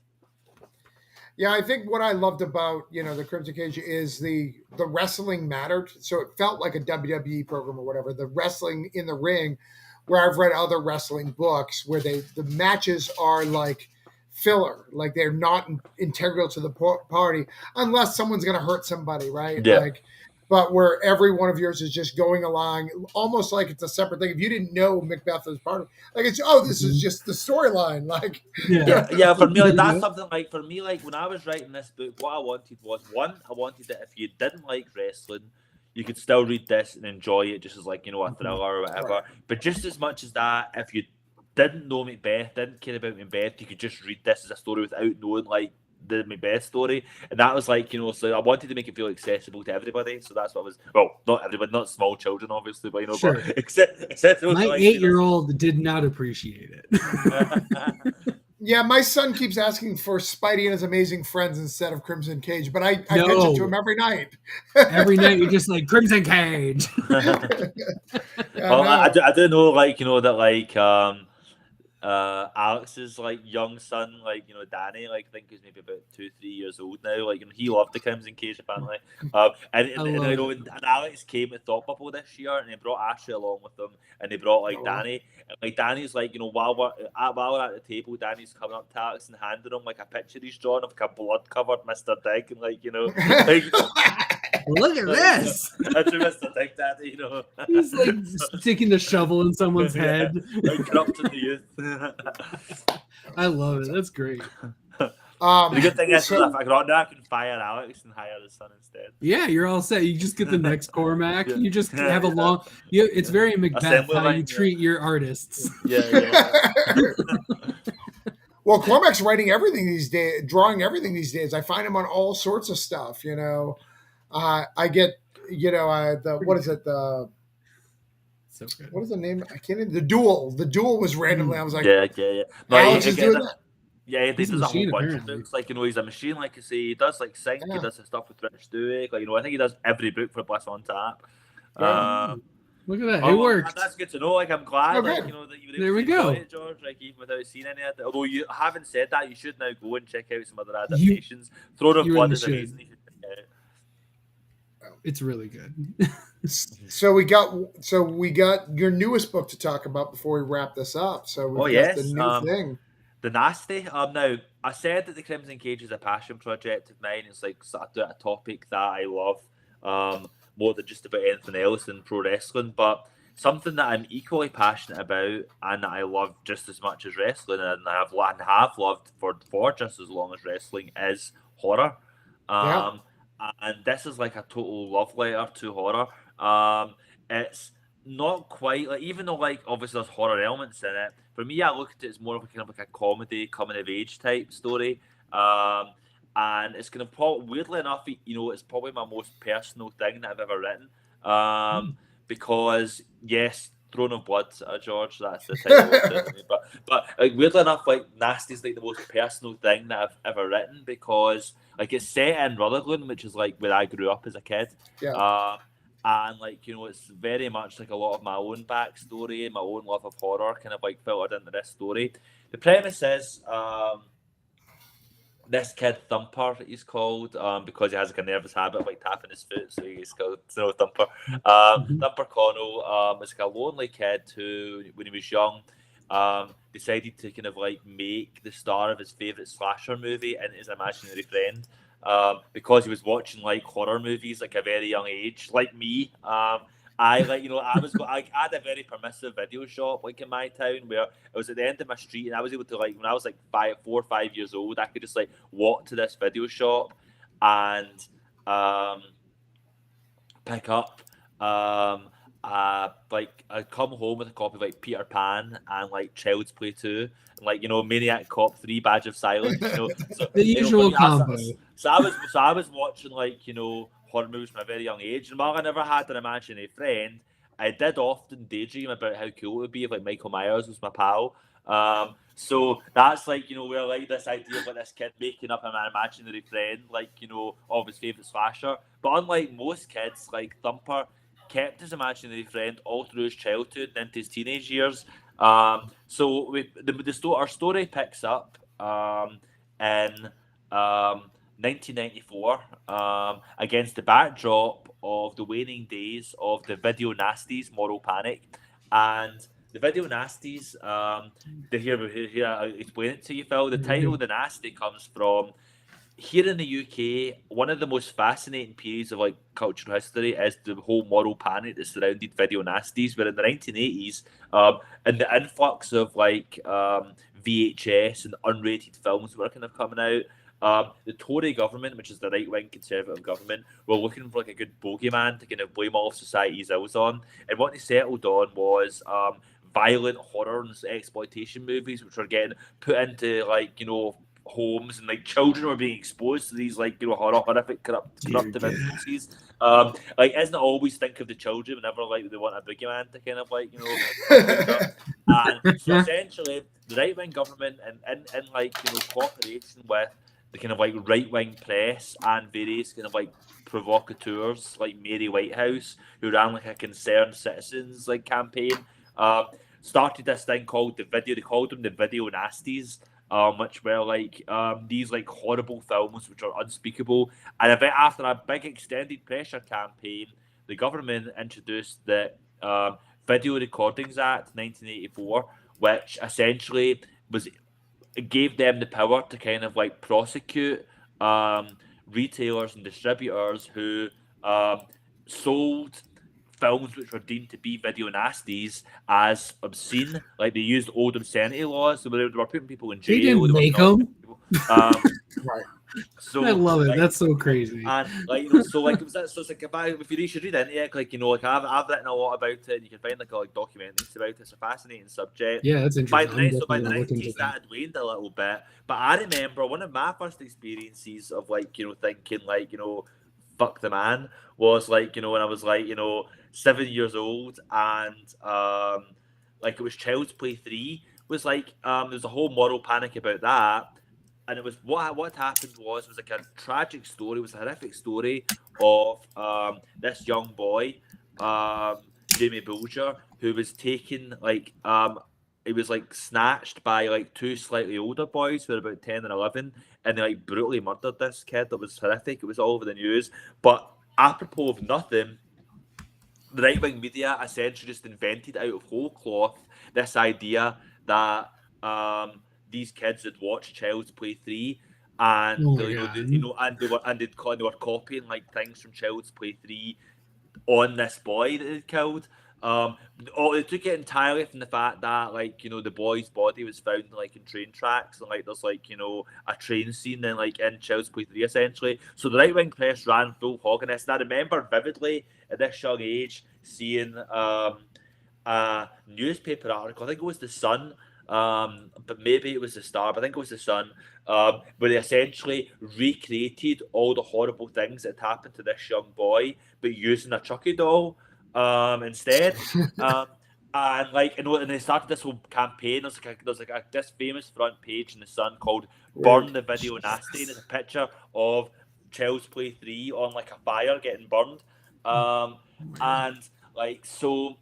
Yeah, I think what I loved about, the Crimson Cage is the wrestling mattered. So it felt like a WWE program or whatever. The wrestling in the ring, where I've read other wrestling books where the matches are like filler, like they're not integral to the party unless someone's going to hurt somebody, right? Yeah. But where every one of yours is just going along, almost like it's a separate thing. If you didn't know Macbeth was part of, like, it's this is just the storyline. Like, for me, like, that's something like for me, like when I was writing this book, what I wanted was I wanted that if you didn't like wrestling, you could still read this and enjoy it just as like a thriller or whatever. Right. But just as much as that, if you didn't know Macbeth, didn't care about Macbeth, you could just read this as a story without knowing like the Macbeth story. And that was like, so I wanted to make it feel accessible to everybody. So that's what was, well, not everybody, not small children, obviously, but sure. But accessible. My 8-year-old did not appreciate it. Yeah, my son keeps asking for Spidey and His Amazing Friends instead of Crimson Cage, but I pitch it to him every night. Every night you're just like, Crimson Cage. I do know, like, that, like, Alex's like young son, like Danny, like I think he's maybe about 2-3 years old now. Like he loved the Crimson Cage apparently. And Alex came to Thought Bubble this year, and he brought Ashley along with them, and they brought like Danny. And like Danny's like while we're at the table, Danny's coming up to Alex and handing him like a picture he's drawn of like a blood covered Mr. Dick, and like like. Look at this! That's Mr. Dick, Daddy. He's like sticking the shovel in someone's head. Like corrupting the youth. I love it. That's great. The good thing is, so- if I got now, I can fire Alex and hire his son instead. Yeah, you're all set. You just get the next Cormac. Yeah. You just have a Yeah. long. It's very Macbeth Assembly how line, you yeah. treat your artists. Yeah. Well, Cormac's writing everything these days, drawing everything these days. I find him on all sorts of stuff. I get, what is it? So good. What is the name? I can't even. The Duel. The Duel was randomly. I was like, Yeah. No, Alex is doing again, that. yeah, he He's a does a whole machine, bunch apparently. of books. Like, he's a machine, like you say. He does, like, Sync. Yeah. He does the stuff with Rich Duick. Like, I think he does every book for Bliss on Tap. Yeah. Look at that. Oh, It well, worked. That's good to know. Like, I'm glad, Oh, like, good. that you were There able we to enjoy go. it, George, like, even without seeing any of it. Although you haven't said that, you should now go and check out some other adaptations. Throne of you Blood really is should. amazing. You should check it out. It's really good. So we got your newest book to talk about before we wrap this up. So we've got the yes, new thing. The Nasty. Now, I said that the Crimson Cage is a passion project of mine. It's like sort of a topic that I love more than just about anything else in pro wrestling. But something that I'm equally passionate about and that I love just as much as wrestling and have loved for just as long as wrestling is horror. And this is like a total love letter to horror. It's not quite like, even though like obviously there's horror elements in it, for me I look at it as more of a kind of like a comedy coming of age type story. And it's gonna weirdly enough, it's probably my most personal thing that I've ever written. Because yes, Throne of Blood, George, that's the title. but like, weirdly enough, like Nasty's like the most personal thing that I've ever written, because like it's set in Rutherglen, which is like where I grew up as a kid. And like, it's very much like a lot of my own backstory and my own love of horror kind of like filtered into this story. The premise is this kid Thumper, he's called, because he has like a nervous habit of like tapping his foot, so he's called Thumper. Thumper Connell is like a lonely kid who, when he was young, decided to kind of like make the star of his favourite slasher movie into his imaginary friend. Because he was watching like horror movies like a very young age, like me. I had a very permissive video shop like in my town where it was at the end of my street, and I was able to, like, when I was like 4 or 5 years old, I could just like walk to this video shop and pick up like I'd come home with a copy of like Peter Pan and like Child's Play 2 and like Maniac Cop 3 Badge of Silence, so, the usual combo. So I was watching like horror movies from a very young age, and while I never had an imaginary friend, I did often daydream about how cool it would be if like Michael Myers was my pal. So that's like where like this idea of like this kid making up an imaginary friend, like of his favorite slasher. But unlike most kids, like Thumper kept his imaginary friend all through his childhood and into his teenage years. So our story picks up in 1994 against the backdrop of the waning days of the Video Nasties Moral Panic. And the Video Nasties, here I'll explain it to you, Phil. The title of the Nasty comes from, here in the UK, one of the most fascinating periods of like cultural history is the whole moral panic that surrounded Video Nasties, where in the 1980s, and the influx of like VHS and unrated films were kind of coming out, the Tory government, which is the right-wing conservative government, were looking for like a good bogeyman to kind of blame all of society's ills on. And what they settled on was violent horror and exploitation movies, which were getting put into like homes, and like children were being exposed to these like horrific corruptive influences. Like, isn't it always think of the children whenever like they want a boogeyman to kind of like and so essentially the right-wing government and like cooperation with the kind of like right-wing press and various kind of like provocateurs like Mary Whitehouse, who ran like a concerned citizens like campaign, started this thing called they called them the Video Nasties, which were like these like horrible films which are unspeakable. And a bit after a big extended pressure campaign, the government introduced the Video Recordings Act 1984, which essentially gave them the power to kind of like prosecute retailers and distributors who sold films which were deemed to be video nasties as obscene. Like, they used old obscenity laws, so they were putting people in jail. They didn't make them. Right. So I love it. like, That's so crazy. And so like so it's like if you should read into it, like like I've written a lot about it. And you can find like documentaries about it. It's a fascinating subject. Yeah, that's interesting. By the gonna look into 90s, that. that had waned a little bit. But I remember one of my first experiences of thinking fuck the man was when I was 7 years old, and it was Child's Play 3 was there's a whole moral panic about that. And it was what happened was a tragic story. It was a horrific story of this young boy, Jamie Bulger, who was taken he was snatched by two slightly older boys who were about 10 and 11, and they brutally murdered this kid. That was horrific. It was all over the news. But apropos of nothing, the right-wing media essentially just invented out of whole cloth this idea that these kids had watched Child's Play 3, and and they were copying things from Child's Play 3 on this boy that they'd killed. They took it entirely from the fact that the boy's body was found in train tracks, and there's a train scene in Child's Play 3 essentially. So the right wing press ran full hog on this, and I remember vividly at this young age seeing a newspaper article. I think it was the Sun, but maybe it was the Star. But I think it was the Sun, where they essentially recreated all the horrible things that happened to this young boy, but using a Chucky doll instead. And and they started this whole campaign. There's this famous front page in the Sun called "Burn the Video Nasty," and it's a picture of Child's Play 3 on a fire getting burned. And so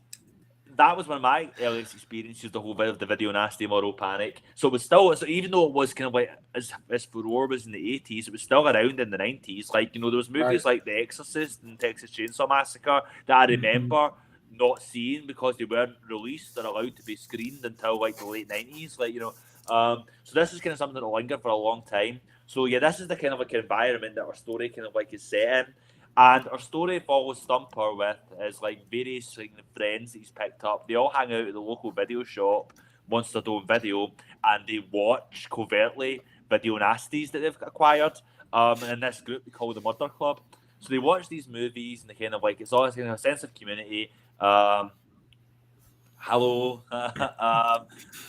that was one of my earliest experiences, the whole bit of the video nasty moral panic. So it was still, even though it was kind of as furore was in the 80s, it was still around in the 90s. There was movies like The Exorcist and Texas Chainsaw Massacre that I remember not seeing because they weren't released or allowed to be screened until the late 90s. So this is kind of something that will linger for a long time. So yeah, this is the kind of environment that our story kind of is set in. And our story follows Stumper with his various friends that he's picked up. They all hang out at the local video shop, Monster Dome Video, and they watch covertly video nasties that they've acquired. In this group they call the Murder Club. So they watch these movies, and they kind of it's always kind of a sense of community. Hello,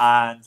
and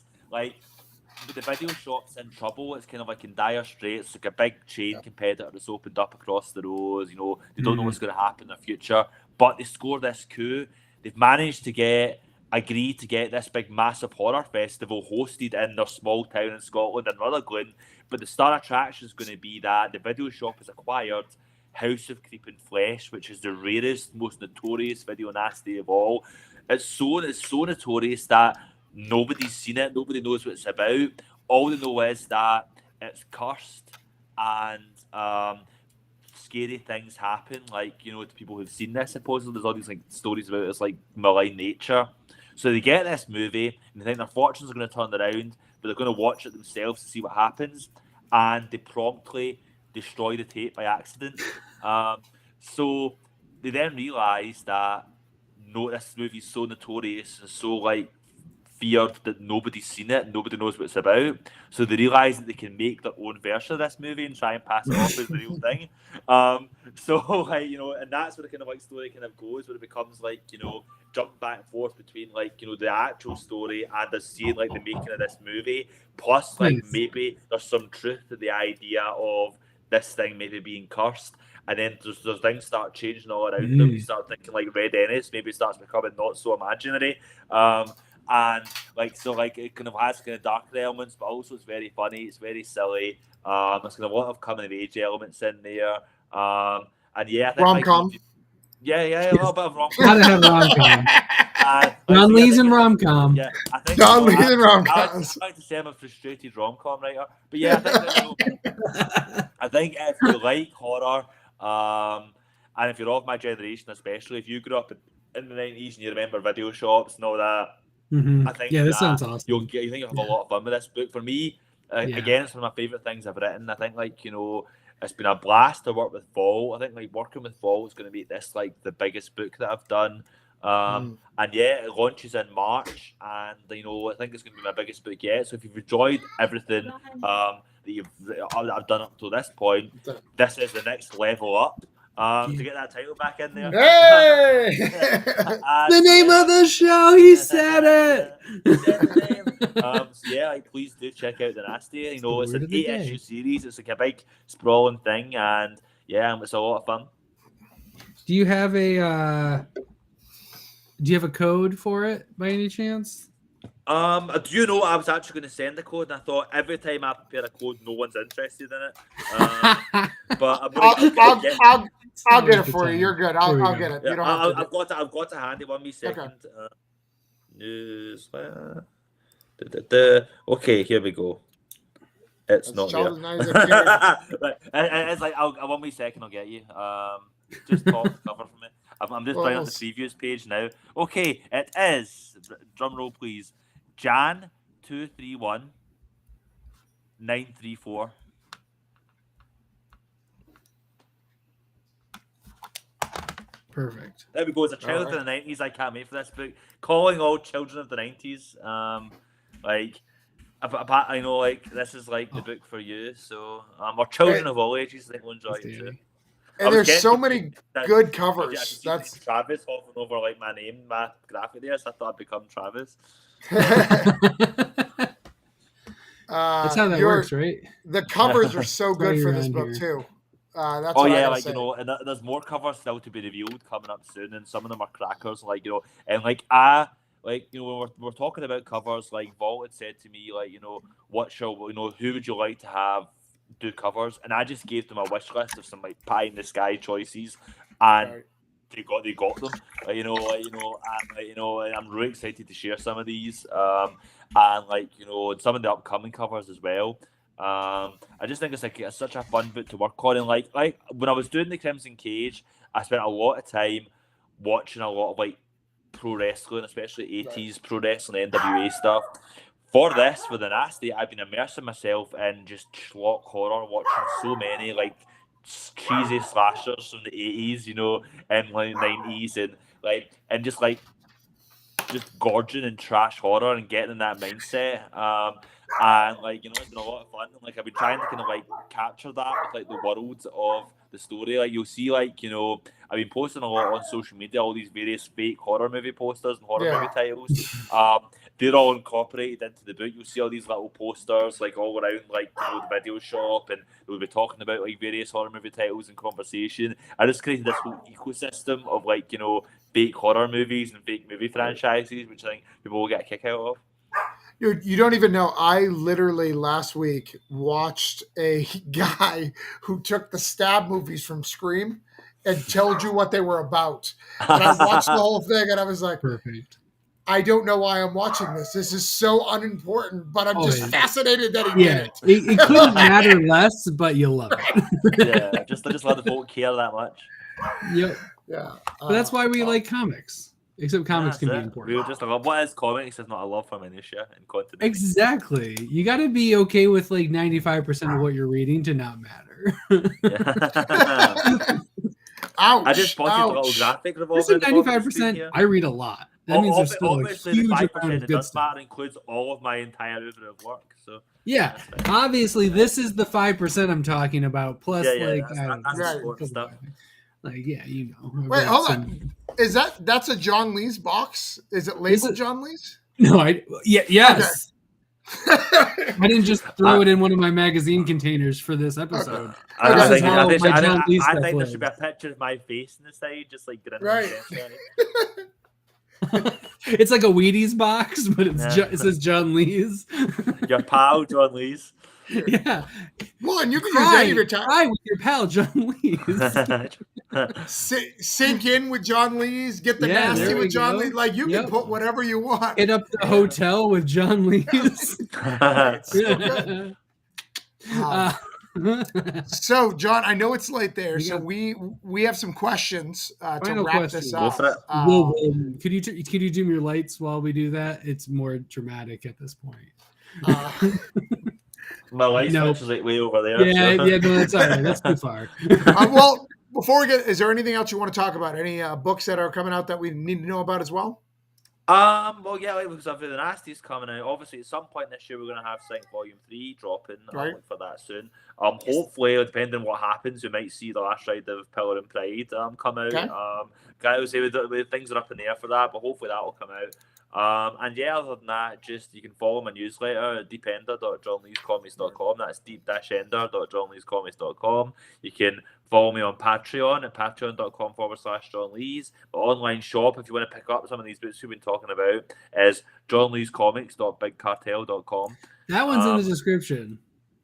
the video shop's in trouble. It's kind of in dire straits. A big chain competitor that's opened up across the road. They don't know what's going to happen in the future, but they score this coup. They've managed to agree to get this big, massive horror festival hosted in their small town in Scotland in Rutherglen. But the star attraction is going to be that the video shop has acquired House of Creeping Flesh, which is the rarest, most notorious video nasty of all. It's so notorious that nobody's seen it. Nobody knows what it's about. All they know is that it's cursed and scary things happen. To people who've seen this, supposedly there's all these stories about its malign nature. So they get this movie and they think their fortunes are going to turn around, but they're going to watch it themselves to see what happens, and they promptly destroy the tape by accident. So they then realise that this movie's so notorious and so feared that nobody's seen it, nobody knows what it's about. So they realise that they can make their own version of this movie and try and pass it off as the real thing. And that's where the kind of story kind of goes, where it becomes jump back and forth between the actual story and us seeing the making of this movie. Plus maybe there's some truth to the idea of this thing maybe being cursed. And then there's things start changing all around them. You start thinking Red Ennis maybe starts becoming not so imaginary. And it kind of has kind of darker elements, but also it's very funny, it's very silly. There's kind of a lot of coming of age elements in there. And yeah, I think rom-com. A little bit of rom-com. Gotta have rom-com. John Lee's in rom-com. Yeah, I think John Lee's in rom-com. I like to say I'm a frustrated rom-com writer, but yeah, I think if you like horror, and if you're of my generation, especially if you grew up in the 90s and you remember video shops and all that, I think this sounds awesome. You think you'll have a lot of fun with this book. For me, again, it's one of my favourite things I've written. I think it's been a blast to work with Fall. I think working with Fall is going to be the biggest book that I've done. And yeah, it launches in March, and I think it's going to be my biggest book yet. So if you've enjoyed everything, that I've done up to this point. This is the next level up. To get that title back in there. Hey! The name of the show, he said it. So yeah, like, please do check out The Nasty. You know, it's Word an of the 8-issue day. series. It's like a big sprawling thing, and yeah, it's a lot of fun. Do you have a code for it by any chance? Do you know I was actually going to send the code, and I thought every time I prepare a code, no one's interested in it. But I'll get it for you. You're good. I'll get it. Yeah, You don't have to. I've got to hand it 1 second. Okay. Newsletter. Okay, here we go. It's not there. Right. It's like 1 second. I'll get you. Just pop the cover for me. I'm just playing on the previews page now. Okay, it is. Drum roll, please. Jan 231 934. Perfect. There we go. As a child of the 90s, I can't wait for this book. Calling all children of the 90s. I know, like, this is like the book for you. So, or children of all ages, I think will enjoy it too. And there's so many good covers. That's Travis hopping over like my name, my graphic there, so I thought I'd become Travis. That's how that works, right? The covers are so good for this book too. That's like say. You know, and there's more covers still to be revealed coming up soon, and some of them are crackers, like, you know, and like like, you know, when we're talking about covers, like Vault had said to me, like, you know, who would you like to have do covers? And I just gave them a wish list of some like pie in the sky choices, and they got them. And I'm really excited to share some of these, and like, you know, some of the upcoming covers as well. I just think it's such a fun book to work on, and like when I was doing the Crimson Cage, I spent a lot of time watching a lot of like pro wrestling, especially 80s pro wrestling, NWA stuff. For this, for The Nasty, I've been immersing myself in just schlock horror, watching so many like cheesy slashers from the 80s, you know, and like 90s, and just gorging and trash horror and getting in that mindset. And like, you know, it's been a lot of fun. And like, I've been trying to kind of like capture that with like the world of the story. Like, you'll see, like, you know, I've been posting a lot on social media, all these various fake horror movie posters and horror movie titles. They're all incorporated into the book. You'll see all these little posters like all around, like, you know, the video shop, and we'll be talking about like various horror movie titles in conversation. I just created this whole ecosystem of like, you know, fake horror movies and fake movie franchises, which I think people will get a kick out of. You don't even know. I literally last week watched a guy who took the stab movies from Scream and told you what they were about. And I watched the whole thing, and I was like, perfect. I don't know why I'm watching this. This is so unimportant, but I'm just fascinated that he did it. It couldn't matter less, but you'll love it. Yeah, just let the folk care that much. Yep. Yeah. But that's why we like comics. Except comics can be important. We were just like, what is comics? It's not a love for minutia and continuity. Exactly. You got to be okay with like 95% of what you're reading to not matter. Ouch! I just spotted a little graphic revolving. 95%. I read a lot. That means there's still a huge amount of good stuff. That includes all of my entire oeuvre of work. So yeah, obviously this is the 5% I'm talking about. Plus, that's stuff. Like, yeah, you know. Wait, hold on. Is that's a John Lee's box? Is it labeled John Lee's? No, yes. Okay. I didn't just throw it in one of my magazine containers for this episode. I think there should be a picture of my face in the side, just like grinning. Right. It's like a Wheaties box, but it says John Lee's. Your pal, John Lee's. Yeah. Well, and you can use any of your time. Cry with your pal, John Lee's. Sink in with John Lee's. Get the nasty with John Lee's. Like, you can put whatever you want. Get up the hotel with John Lee's. So, John, I know it's late there, so we have some questions to wrap this up. Could you dim your lights while we do that? It's more dramatic at this point. My light switch is like way over there. No, that's all right. That's too far. Well, before we get, is there anything else you want to talk about? Any books that are coming out that we need to know about as well? Well, yeah, like because of the Nasties coming out, obviously at some point this year we're going to have Sync Volume 3 dropping. Right. I'll look for that soon. Hopefully, depending on what happens, we might see the last ride of Pillar and Pride come out. Okay. I would say with things are up in the air for that, but hopefully that will come out. And yeah, other than that, just you can follow my newsletter at deepender.johnleescomics.com. That's deep-ender.johnleescomics.com. You can follow me on Patreon at patreon.com/John Lees. The online shop, if you want to pick up some of these books we've been talking about, is johnleescomics.bigcartel.com. That one's in the description.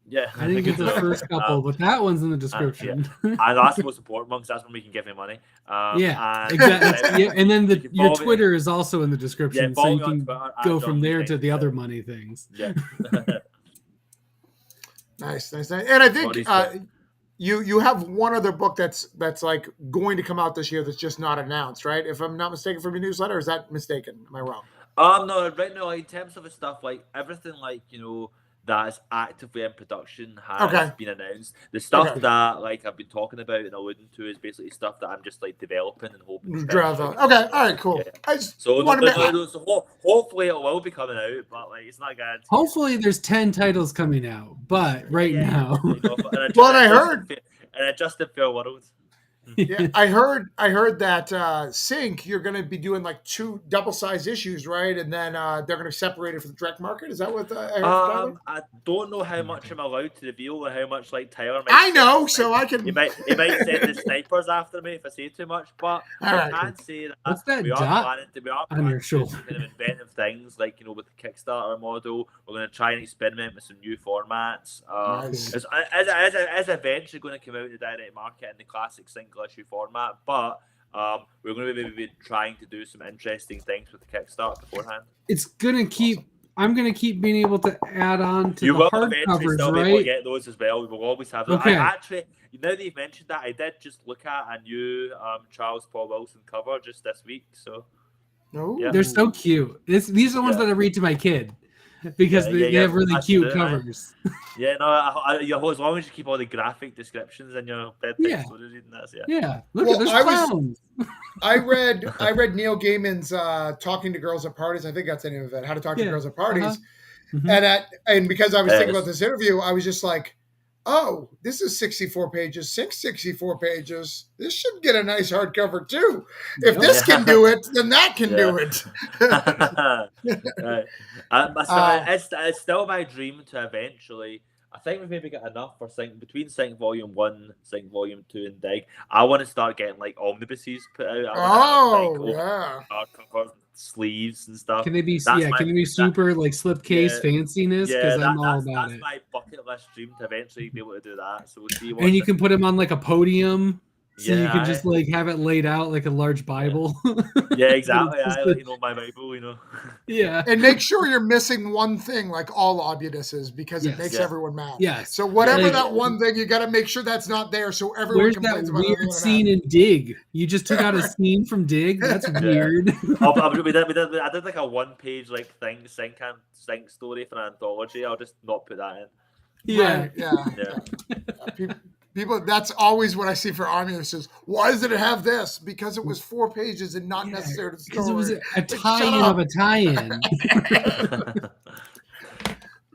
Yeah, I didn't get the first couple, but that one's in the description. And that's the most important one because that's when we can give you money. Yeah, exactly. Yeah, and then your Twitter is also in the description, so you can go from there to the other money things. Yeah. Nice. And I think you have one other book that's like going to come out this year that's just not announced, right? If I'm not mistaken from your newsletter, or is that mistaken? Am I wrong? No, right now, in terms of the stuff, like everything, like, that is actively in production has been announced. The stuff that like I've been talking about and alluding to is basically stuff that I'm just like developing and hoping. Okay, all right, cool. Yeah. So hopefully it will be coming out, but like it's not guaranteed. Hopefully there's 10 titles coming out, but now. I heard and a Justin Fair World. Yeah, I heard that Sync, you're going to be doing like 2 double-sized issues, right? And then they're going to separate it for the direct market. Is that what I heard? I don't know how much I'm allowed to reveal or how much like Tyler might. I know, so I can. He might send the snipers after me if I say too much, but I can say that. What's that we are planning to do some kind of inventive things, like with the Kickstarter model. We're going to try and experiment with some new formats. Nice. It's eventually going to come out in the direct market in the classic single issue format, but we're going to be maybe trying to do some interesting things with the Kickstarter beforehand. It's going to keep. I'm going to keep being able to add on to the hardcovers, still right? Be able to get those as well. We will always have them. Okay. Actually, now that you've mentioned that, I did just look at a new Charles Paul Wilson cover just this week. So, they're so cute. These are the ones that I read to my kid. Because they have really cute covers. Yeah, no, as long as you keep all the graphic descriptions in your bedtime stories reading that. Yeah. Look at those clowns. I read Neil Gaiman's Talking to Girls at Parties. I think that's the name of it. How to Talk to Girls at Parties. And because I was thinking about this interview, I was just like, oh, this is 64 pages, 64 pages. This should get a nice hardcover too. If this can do it, then that can do it. It's still my dream to eventually. I think we've maybe got enough for between Sync Volume 1, Sync Volume 2, and Dig. I want to start getting like omnibuses put out. Covers, sleeves and stuff. Can they be super like slipcase fanciness? Because I'm all about it. That's my bucket list dream to eventually be able to do that. So we'll see. And you can put them on like a podium. So you can just like have it laid out like a large Bible. Yeah, exactly. My Bible, Yeah. And make sure you're missing one thing, like all obuduses, because it makes everyone mad. Yes. So whatever that one thing, you got to make sure that's not there, so everyone complains about it. Where's that weird scene in Dig? You just took out a scene from Dig? That's weird. I did like a 1-page like Sync story for an anthology. I'll just not put that in. Yeah. People, that's always what I see for omnibuses. Why does it have this? Because it was 4 pages and not necessary to the story. Because it was a tie-in of a tie-in.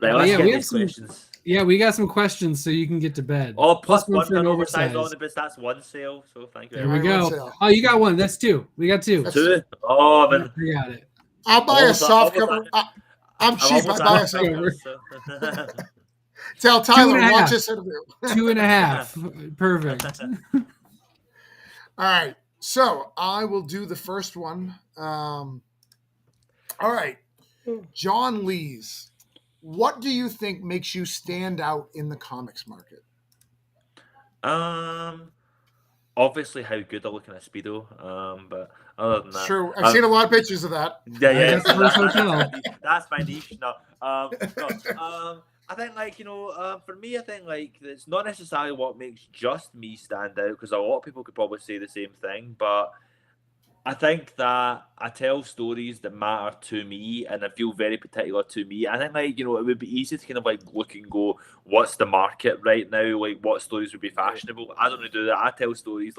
Right, let's get these questions. Yeah, we got some questions so you can get to bed. Oh, plus one for an oversized omnibus. That's one sale. So thank you. There we go. Oh, you got one. That's 2. We got 2. Two? Oh, man. We got it. I'll buy a soft cover. I'm cheap. I buy a soft cover. Tell Tyler, watch this interview. 2.5. Perfect. All right. So I will do the first one. All right. John Lees, what do you think makes you stand out in the comics market? Obviously how good I look in a Speedo. But other than that. True. I've seen a lot of pictures of that. Yeah. That's my niche. I think, for me, I think, it's not necessarily what makes just me stand out, because a lot of people could probably say the same thing, but I think that I tell stories that matter to me and I feel very particular to me. I think, it would be easy to kind of, look and go, what's the market right now? What stories would be fashionable? I don't really do that. I tell stories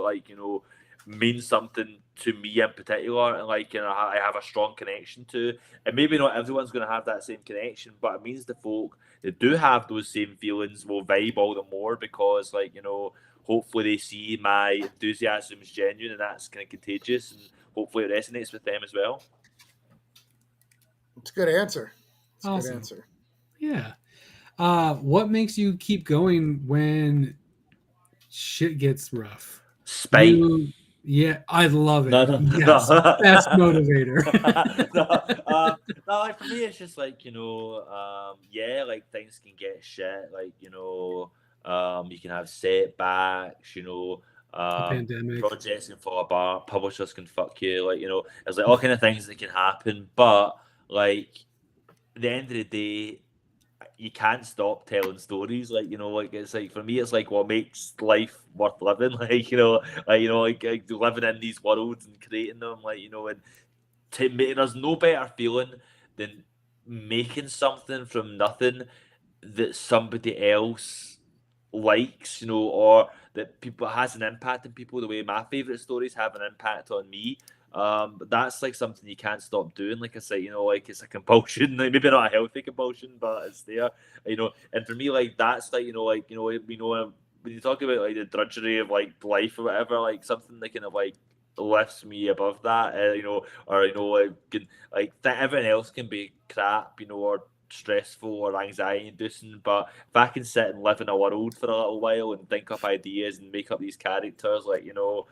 means something to me in particular, and like, you know, I have a strong connection to. And maybe not everyone's going to have that same connection, but it means the folk that do have those same feelings will vibe all the more because, like, you know, hopefully they see my enthusiasm is genuine and that's kind of contagious, and hopefully it resonates with them as well. It's a good answer. It's a Awesome. good answer. Yeah. What makes you keep going when shit gets rough? Spite. Yeah, I love it. No. Yes, best motivator. No, like for me, it's just like, you know, yeah, like things can get shit, like, you know, you can have setbacks, you know, Pandemic. projects can fall apart, publishers can fuck you, like, you know, there's like all kind of things that can happen, but like at the end of the day, you can't stop telling stories. Like, you know, like it's like for me, it's like what makes life worth living. Like, you know, like living in these worlds and creating them. Like, you know, and there's no better feeling than making something from nothing that somebody else likes, you know, or that people has an impact on people. The way my favorite stories have an impact on me. But that's like something you can't stop doing. Like I said, you know, like it's a compulsion, like maybe not a healthy compulsion, but it's there, you know. And for me, like that's like, you know, when you talk about like the drudgery of like life or whatever, like something that kind of like lifts me above that, you know, or you know, everything else can be crap, you know, or stressful or anxiety inducing, but if I can sit and live in a world for a little while and think up ideas and make up these characters, like, you know,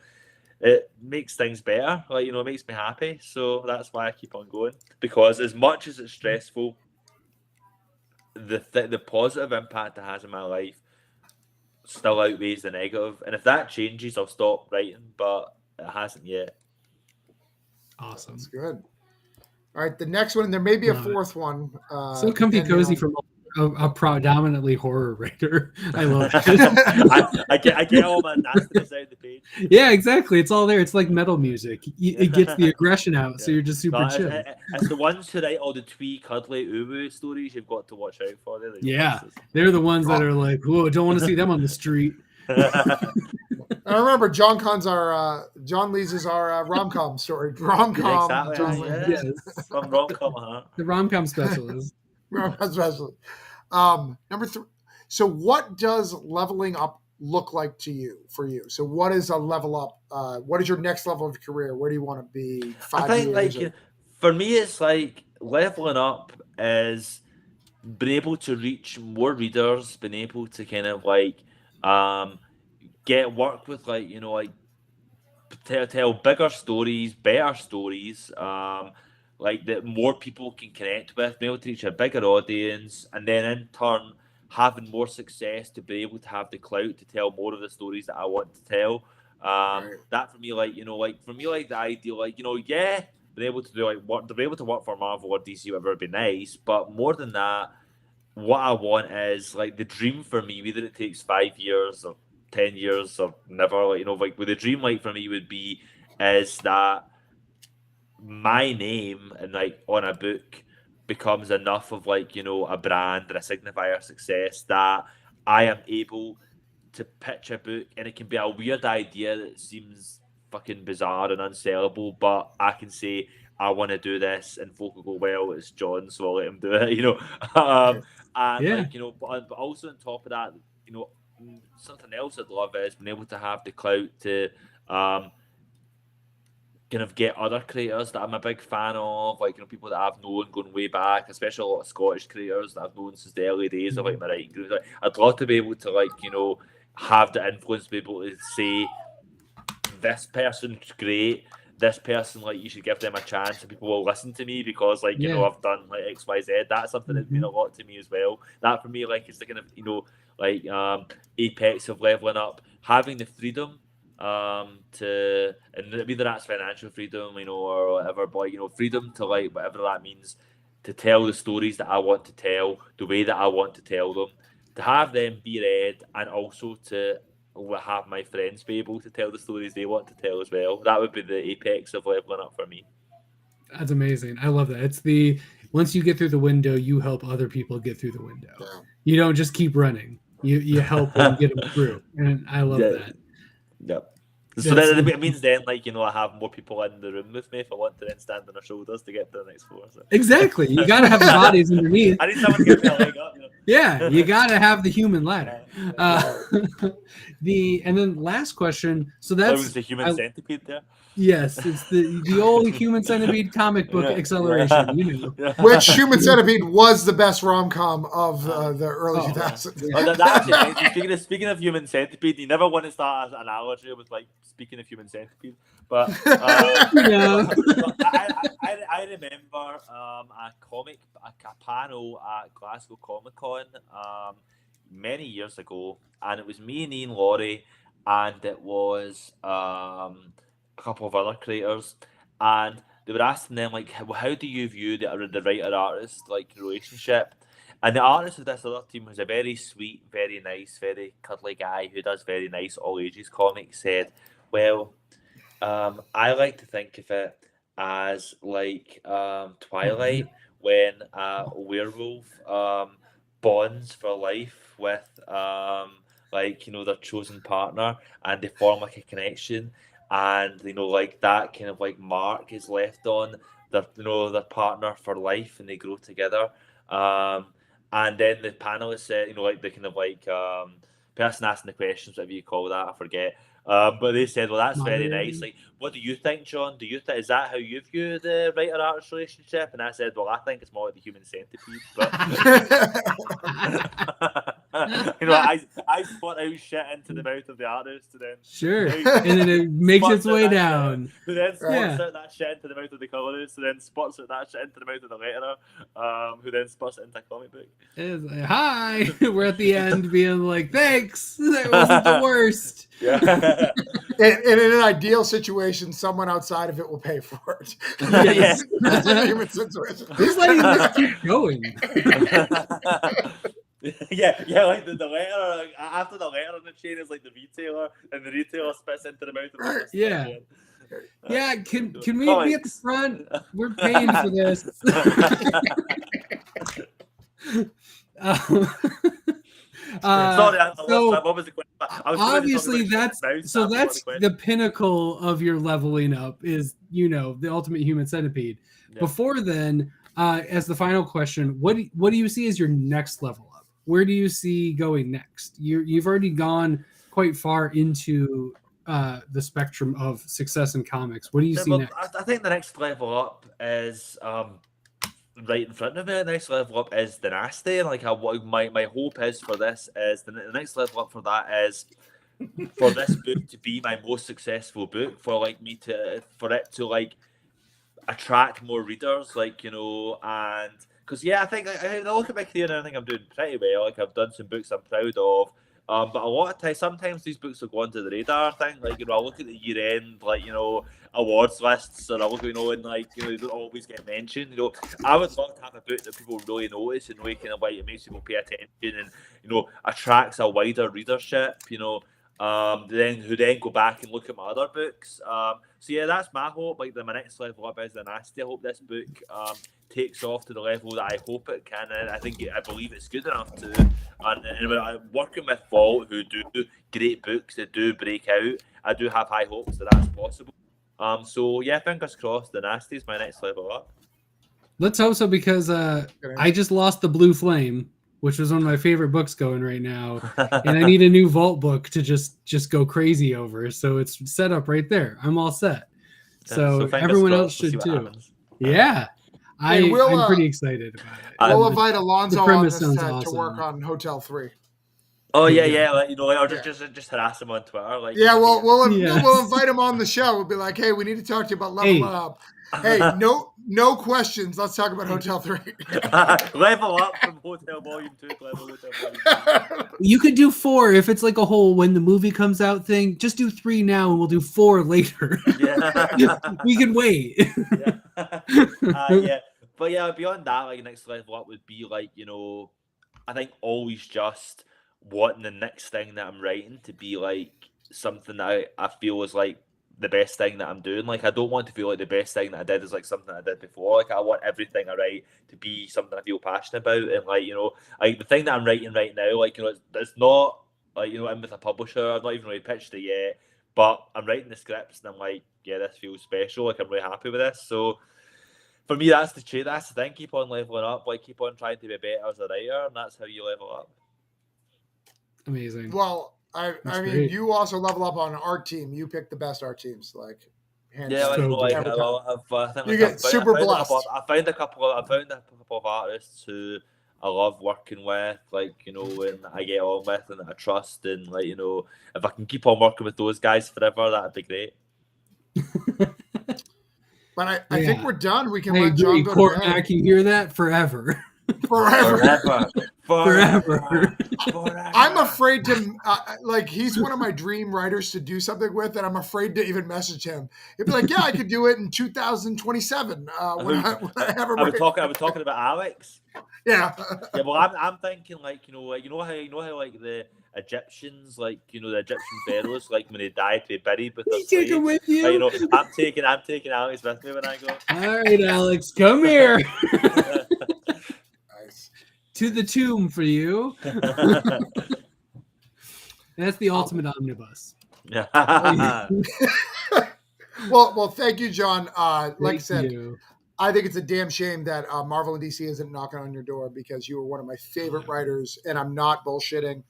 it makes things better. Like, you know, it makes me happy. So that's why I keep on going. Because as much as it's stressful, the positive impact it has in my life still outweighs the negative. And if that changes, I'll stop writing, but it hasn't yet. Awesome. That's good. All right, the next one, and there may be a Love it. fourth one. So comfy depending cozy on- from a predominantly horror writer. I love it. I get all my nastiness out of the page. Yeah, exactly. It's all there. It's like metal music. It gets the aggression out, so Yeah. you're just super No, chill. it's the ones who write all the twee, cuddly, uwu stories you've got to watch out for. They're the Yeah, ones. they're the ones that are like, whoa, don't want to see them on the street. I remember John Lees is our rom-com story. Rom-com. Yeah, exactly. John Yeah. Lees. Yes, From rom-com, huh? the rom-com specialist. Rom-com specialist. Number 3. So what does leveling up look like to you, for you? So what is a level up? What is your next level of career? Where do you want to be 5 I think years? like for me, it's like leveling up is being able to reach more readers, being able to kind of like get work with like, you know, like tell bigger stories, better stories, like that more people can connect with, be able to reach a bigger audience, and then in turn having more success to be able to have the clout to tell more of the stories that I want to tell. Right. That for me, like, you know, like for me, like the ideal, like, you know, yeah, being able to do like what to be able to work for Marvel or DC, whatever, would be nice. But more than that, what I want is like the dream for me, whether it takes 5 years or 10 years or never, like, you know, like with the dream, like for me would be is that my name and like on a book becomes enough of like, you know, a brand and a signifier of success that I am able to pitch a book, and it can be a weird idea that seems fucking bizarre and unsellable, but I can say I want to do this and folk will go, well, it's John, so I'll let him do it, you know. And Yeah. like, you know, but also on top of that, you know, something else I'd love is being able to have the clout to kind of get other creators that I'm a big fan of, like, you know, people that I've known going way back, especially a lot of Scottish creators that I've known since the early days of like my writing group. Like, I'd love to be able to, like, you know, have the influence to be able to say this person's great, this person, like, you should give them a chance and people will listen to me because, like, you know, I've done like XYZ. That's something that's meant a lot to me as well. That for me, like, is the kind of, you know, like apex of leveling up, having the freedom to, and whether that's financial freedom, you know, or whatever, but, you know, freedom to, like, whatever that means, to tell the stories that I want to tell, the way that I want to tell them, to have them be read, and also to have my friends be able to tell the stories they want to tell as well. That would be the apex of leveling up for me. That's amazing. I love that. It's the, once you get through the window, you help other people get through the window. Yeah. You don't just keep running. You help them get them through. And I love that. Yep. So then it means then, like, you know, I have more people in the room with me if I want to then stand on their shoulders to get to the next floor. So. Exactly. You got to have the bodies underneath. I need someone to give me a leg up. You know? Yeah, you got to have the human ladder. And then last question. So that's the human centipede there. Yes, it's the old Human Centipede comic book acceleration. You know, which Human Centipede was the best rom-com of the early 2000s. Yeah. Speaking of Human Centipede, you never want to start an analogy with like speaking of Human Centipede, but I remember a panel at Glasgow Comic Con many years ago, and it was me and Ian Laurie, and it was a couple of other creators, and they were asking them like, how do you view the writer-artist like relationship? And the artist of this other team, who's a very sweet, very nice, very cuddly guy who does very nice all ages comics, said, well, I like to think of it as like Twilight, when a werewolf bonds for life with like, you know, their chosen partner, and they form like a connection, and you know, like that kind of like mark is left on their, you know, their partner for life, and they grow together. And then the panelists said, you know, like the kind of like person asking the questions, whatever you call that, I forget. But they said, well, that's very nice. Like, what do you think, John? Do you think, is that how you view the writer-artist relationship? And I said, well, I think it's more like the Human Centipede. But you know, I spot out shit into the mouth of the artist, and then and then it makes its way down. Who then spots out that shit into the mouth of the colorist, and then spots out that shit into the mouth of the letterer, who then spots it into a comic book. It's like, hi, we're at the end being like, thanks, that wasn't the worst. Yeah. And in an ideal situation, someone outside of it will pay for it. Yes. That's a human situation. Who's letting this keep going? Yeah, like the letter, like, after the letter on the chain is like the retailer, and the retailer spits into the mouth of the Yeah, can we be at the front? We're paying for this. Sorry, what was the question? Obviously, that's the pinnacle of your leveling up is, you know, the ultimate Human Centipede. Yeah. Before then, as the final question, what do you see as your next level up? Where do you see going next? You've already gone quite far into the spectrum of success in comics. What do you see next? I think the next level up is right in front of me. The next level up is Dynasty, and like what my hope is for this is the next level up for that is for this book to be my most successful book, for it to like attract more readers, like, you know, and because I think I look at my career and I think I'm doing pretty well. Like, I've done some books I'm proud of. But a lot of times, sometimes these books will go under the radar thing. Like, you know, I look at the year end, like, you know, awards lists, and I look, you know, and like, you know, they don't always get mentioned. You know, I would love to have a book that people really notice and really kind of like it makes people pay attention and, you know, attracts a wider readership. You know, who then go back and look at my other books. So yeah, that's my hope. Like, my next level up is Dynasty. I hope this book takes off to the level that I hope it can, and I believe it's good enough to. And when I'm working with Vault, who do great books that do break out, I do have high hopes that that's possible. So yeah, fingers crossed. Dynasty is my next level up. Let's hope so, because I just lost the Blue Flame, which was one of my favorite books going right now, and I need a new Vault book to just go crazy over. So it's set up right there. I'm all set. So everyone else should too. Happens. Yeah. I'm pretty excited about it. We'll invite Alonzo on this to work on Hotel 3. Oh yeah, like, you know, or just harass him on Twitter. Like, we'll invite him on the show. We'll be like, hey, we need to talk to you about level up. Hey, no questions. Let's talk about Hotel 3. Level up from Hotel Volume 2 to Level Hotel Volume 2. You could do 4 if it's like a whole when the movie comes out thing. Just do 3 now and we'll do 4 later. Yeah. We can wait. Yeah. But yeah, beyond that, like, next level up would be like, you know, I think always just wanting the next thing that I'm writing to be like something that I feel is like the best thing that I'm doing. Like, I don't want to feel like the best thing that I did is like something I did before. Like, I want everything I write to be something I feel passionate about. And like, you know, like the thing that I'm writing right now, like, you know, it's not like, you know, I'm with a publisher. I've not even really pitched it yet. but I'm writing the scripts and I'm like, yeah, this feels special. Like I'm really happy with this. So for me, that's the thing. Keep on leveling up. Like keep on trying to be better as a writer, and that's how you level up. Amazing. Well, I mean, great. you also level up on art team. You pick the best art teams, like. Yeah, like, So like every I think You like, get super I blessed. found a couple of artists who I love working with, like, you know, and I get on with and I trust, and like, you know, if I can keep on working with those guys forever, that'd be great. But I think we're done. We can I let John agree, go to Cormac. bed. You hear that? Forever. Forever. Forever. I'm afraid to like. He's one of my dream writers to do something with, and I'm afraid to even message him. He'd be like, "Yeah, I could do it in 2027." When I have I was talking about Alex. Yeah. Yeah, well, I'm thinking like you know how like the Egyptians, like, you know, the Egyptian pharaohs, like when they died, they buried with their You take him slaves. with you. Like, you know, I'm taking Alex with me when I go. All right, Alex, come here. Nice. To the tomb for you. That's the ultimate omnibus. Well, thank you, John. Like I Thank said, you. I think it's a damn shame that Marvel and DC isn't knocking on your door, because you were one of my favorite writers, and I'm not bullshitting.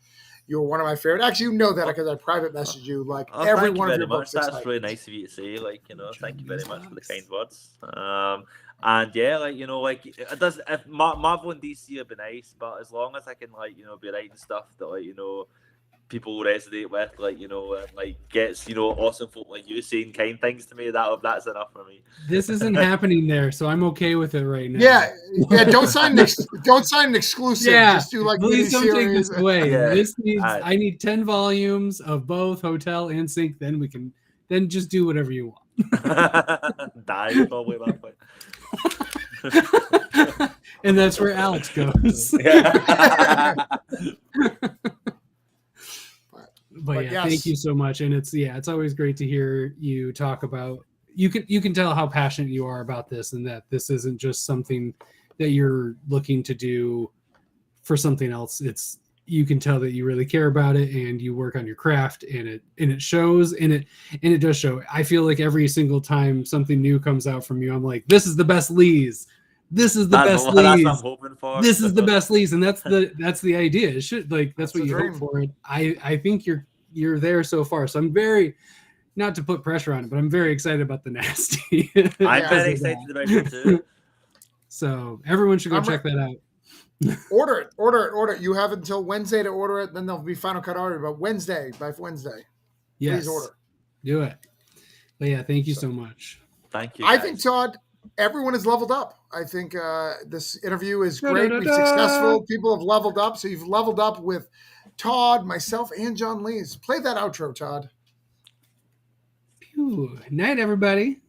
You were one of my favorite. Actually, you know that because I private messaged you. Like every one of your books. That's really nice of you to say. Like, you know, thank you very much for the kind words. And yeah, like, you know, like it does. If Marvel and DC would be nice, but as long as I can, like, you know, be writing stuff that, like, you know, people resonate with, like, you know, and like gets, you know, awesome folk like you saying kind things to me, that's enough for me. This isn't happening there, so I'm okay with it right now. Yeah. Don't sign an exclusive. Yeah, Just do like please don't take miniseries. this away. Yeah. This needs. I need 10 volumes of both Hotel and Sync. Then just do whatever you want. Die probably at that point. And that's where Alex goes. Yeah. But yeah, yes. thank you so much. And it's always great to hear you talk about. You can tell how passionate you are about this, and that this isn't just something that you're looking to do for something else. You can tell that you really care about it, and you work on your craft, and it shows, and it does show. I feel like every single time something new comes out from you, I'm like, this is the best Lees. This is the best Lees. That's what I'm hoping for. This is the best Lees, and that's the idea. It should, like, that's what you dream. hope for. It. I think you're there so far. So I'm very, not to put pressure on it, but I'm very excited about the Nasty. I'm very excited about it too. So everyone should go check that out. Order it. You have until Wednesday to order it. Then there'll be Final Cut order, but by Wednesday. Yes. Please order. Do it. But yeah, thank you so much. Thank you, guys. I think, Todd, everyone has leveled up. I think this interview is great. We've successful. People have leveled up. So you've leveled up with Todd, myself, and John Lees. Play that outro, Todd. Night, everybody.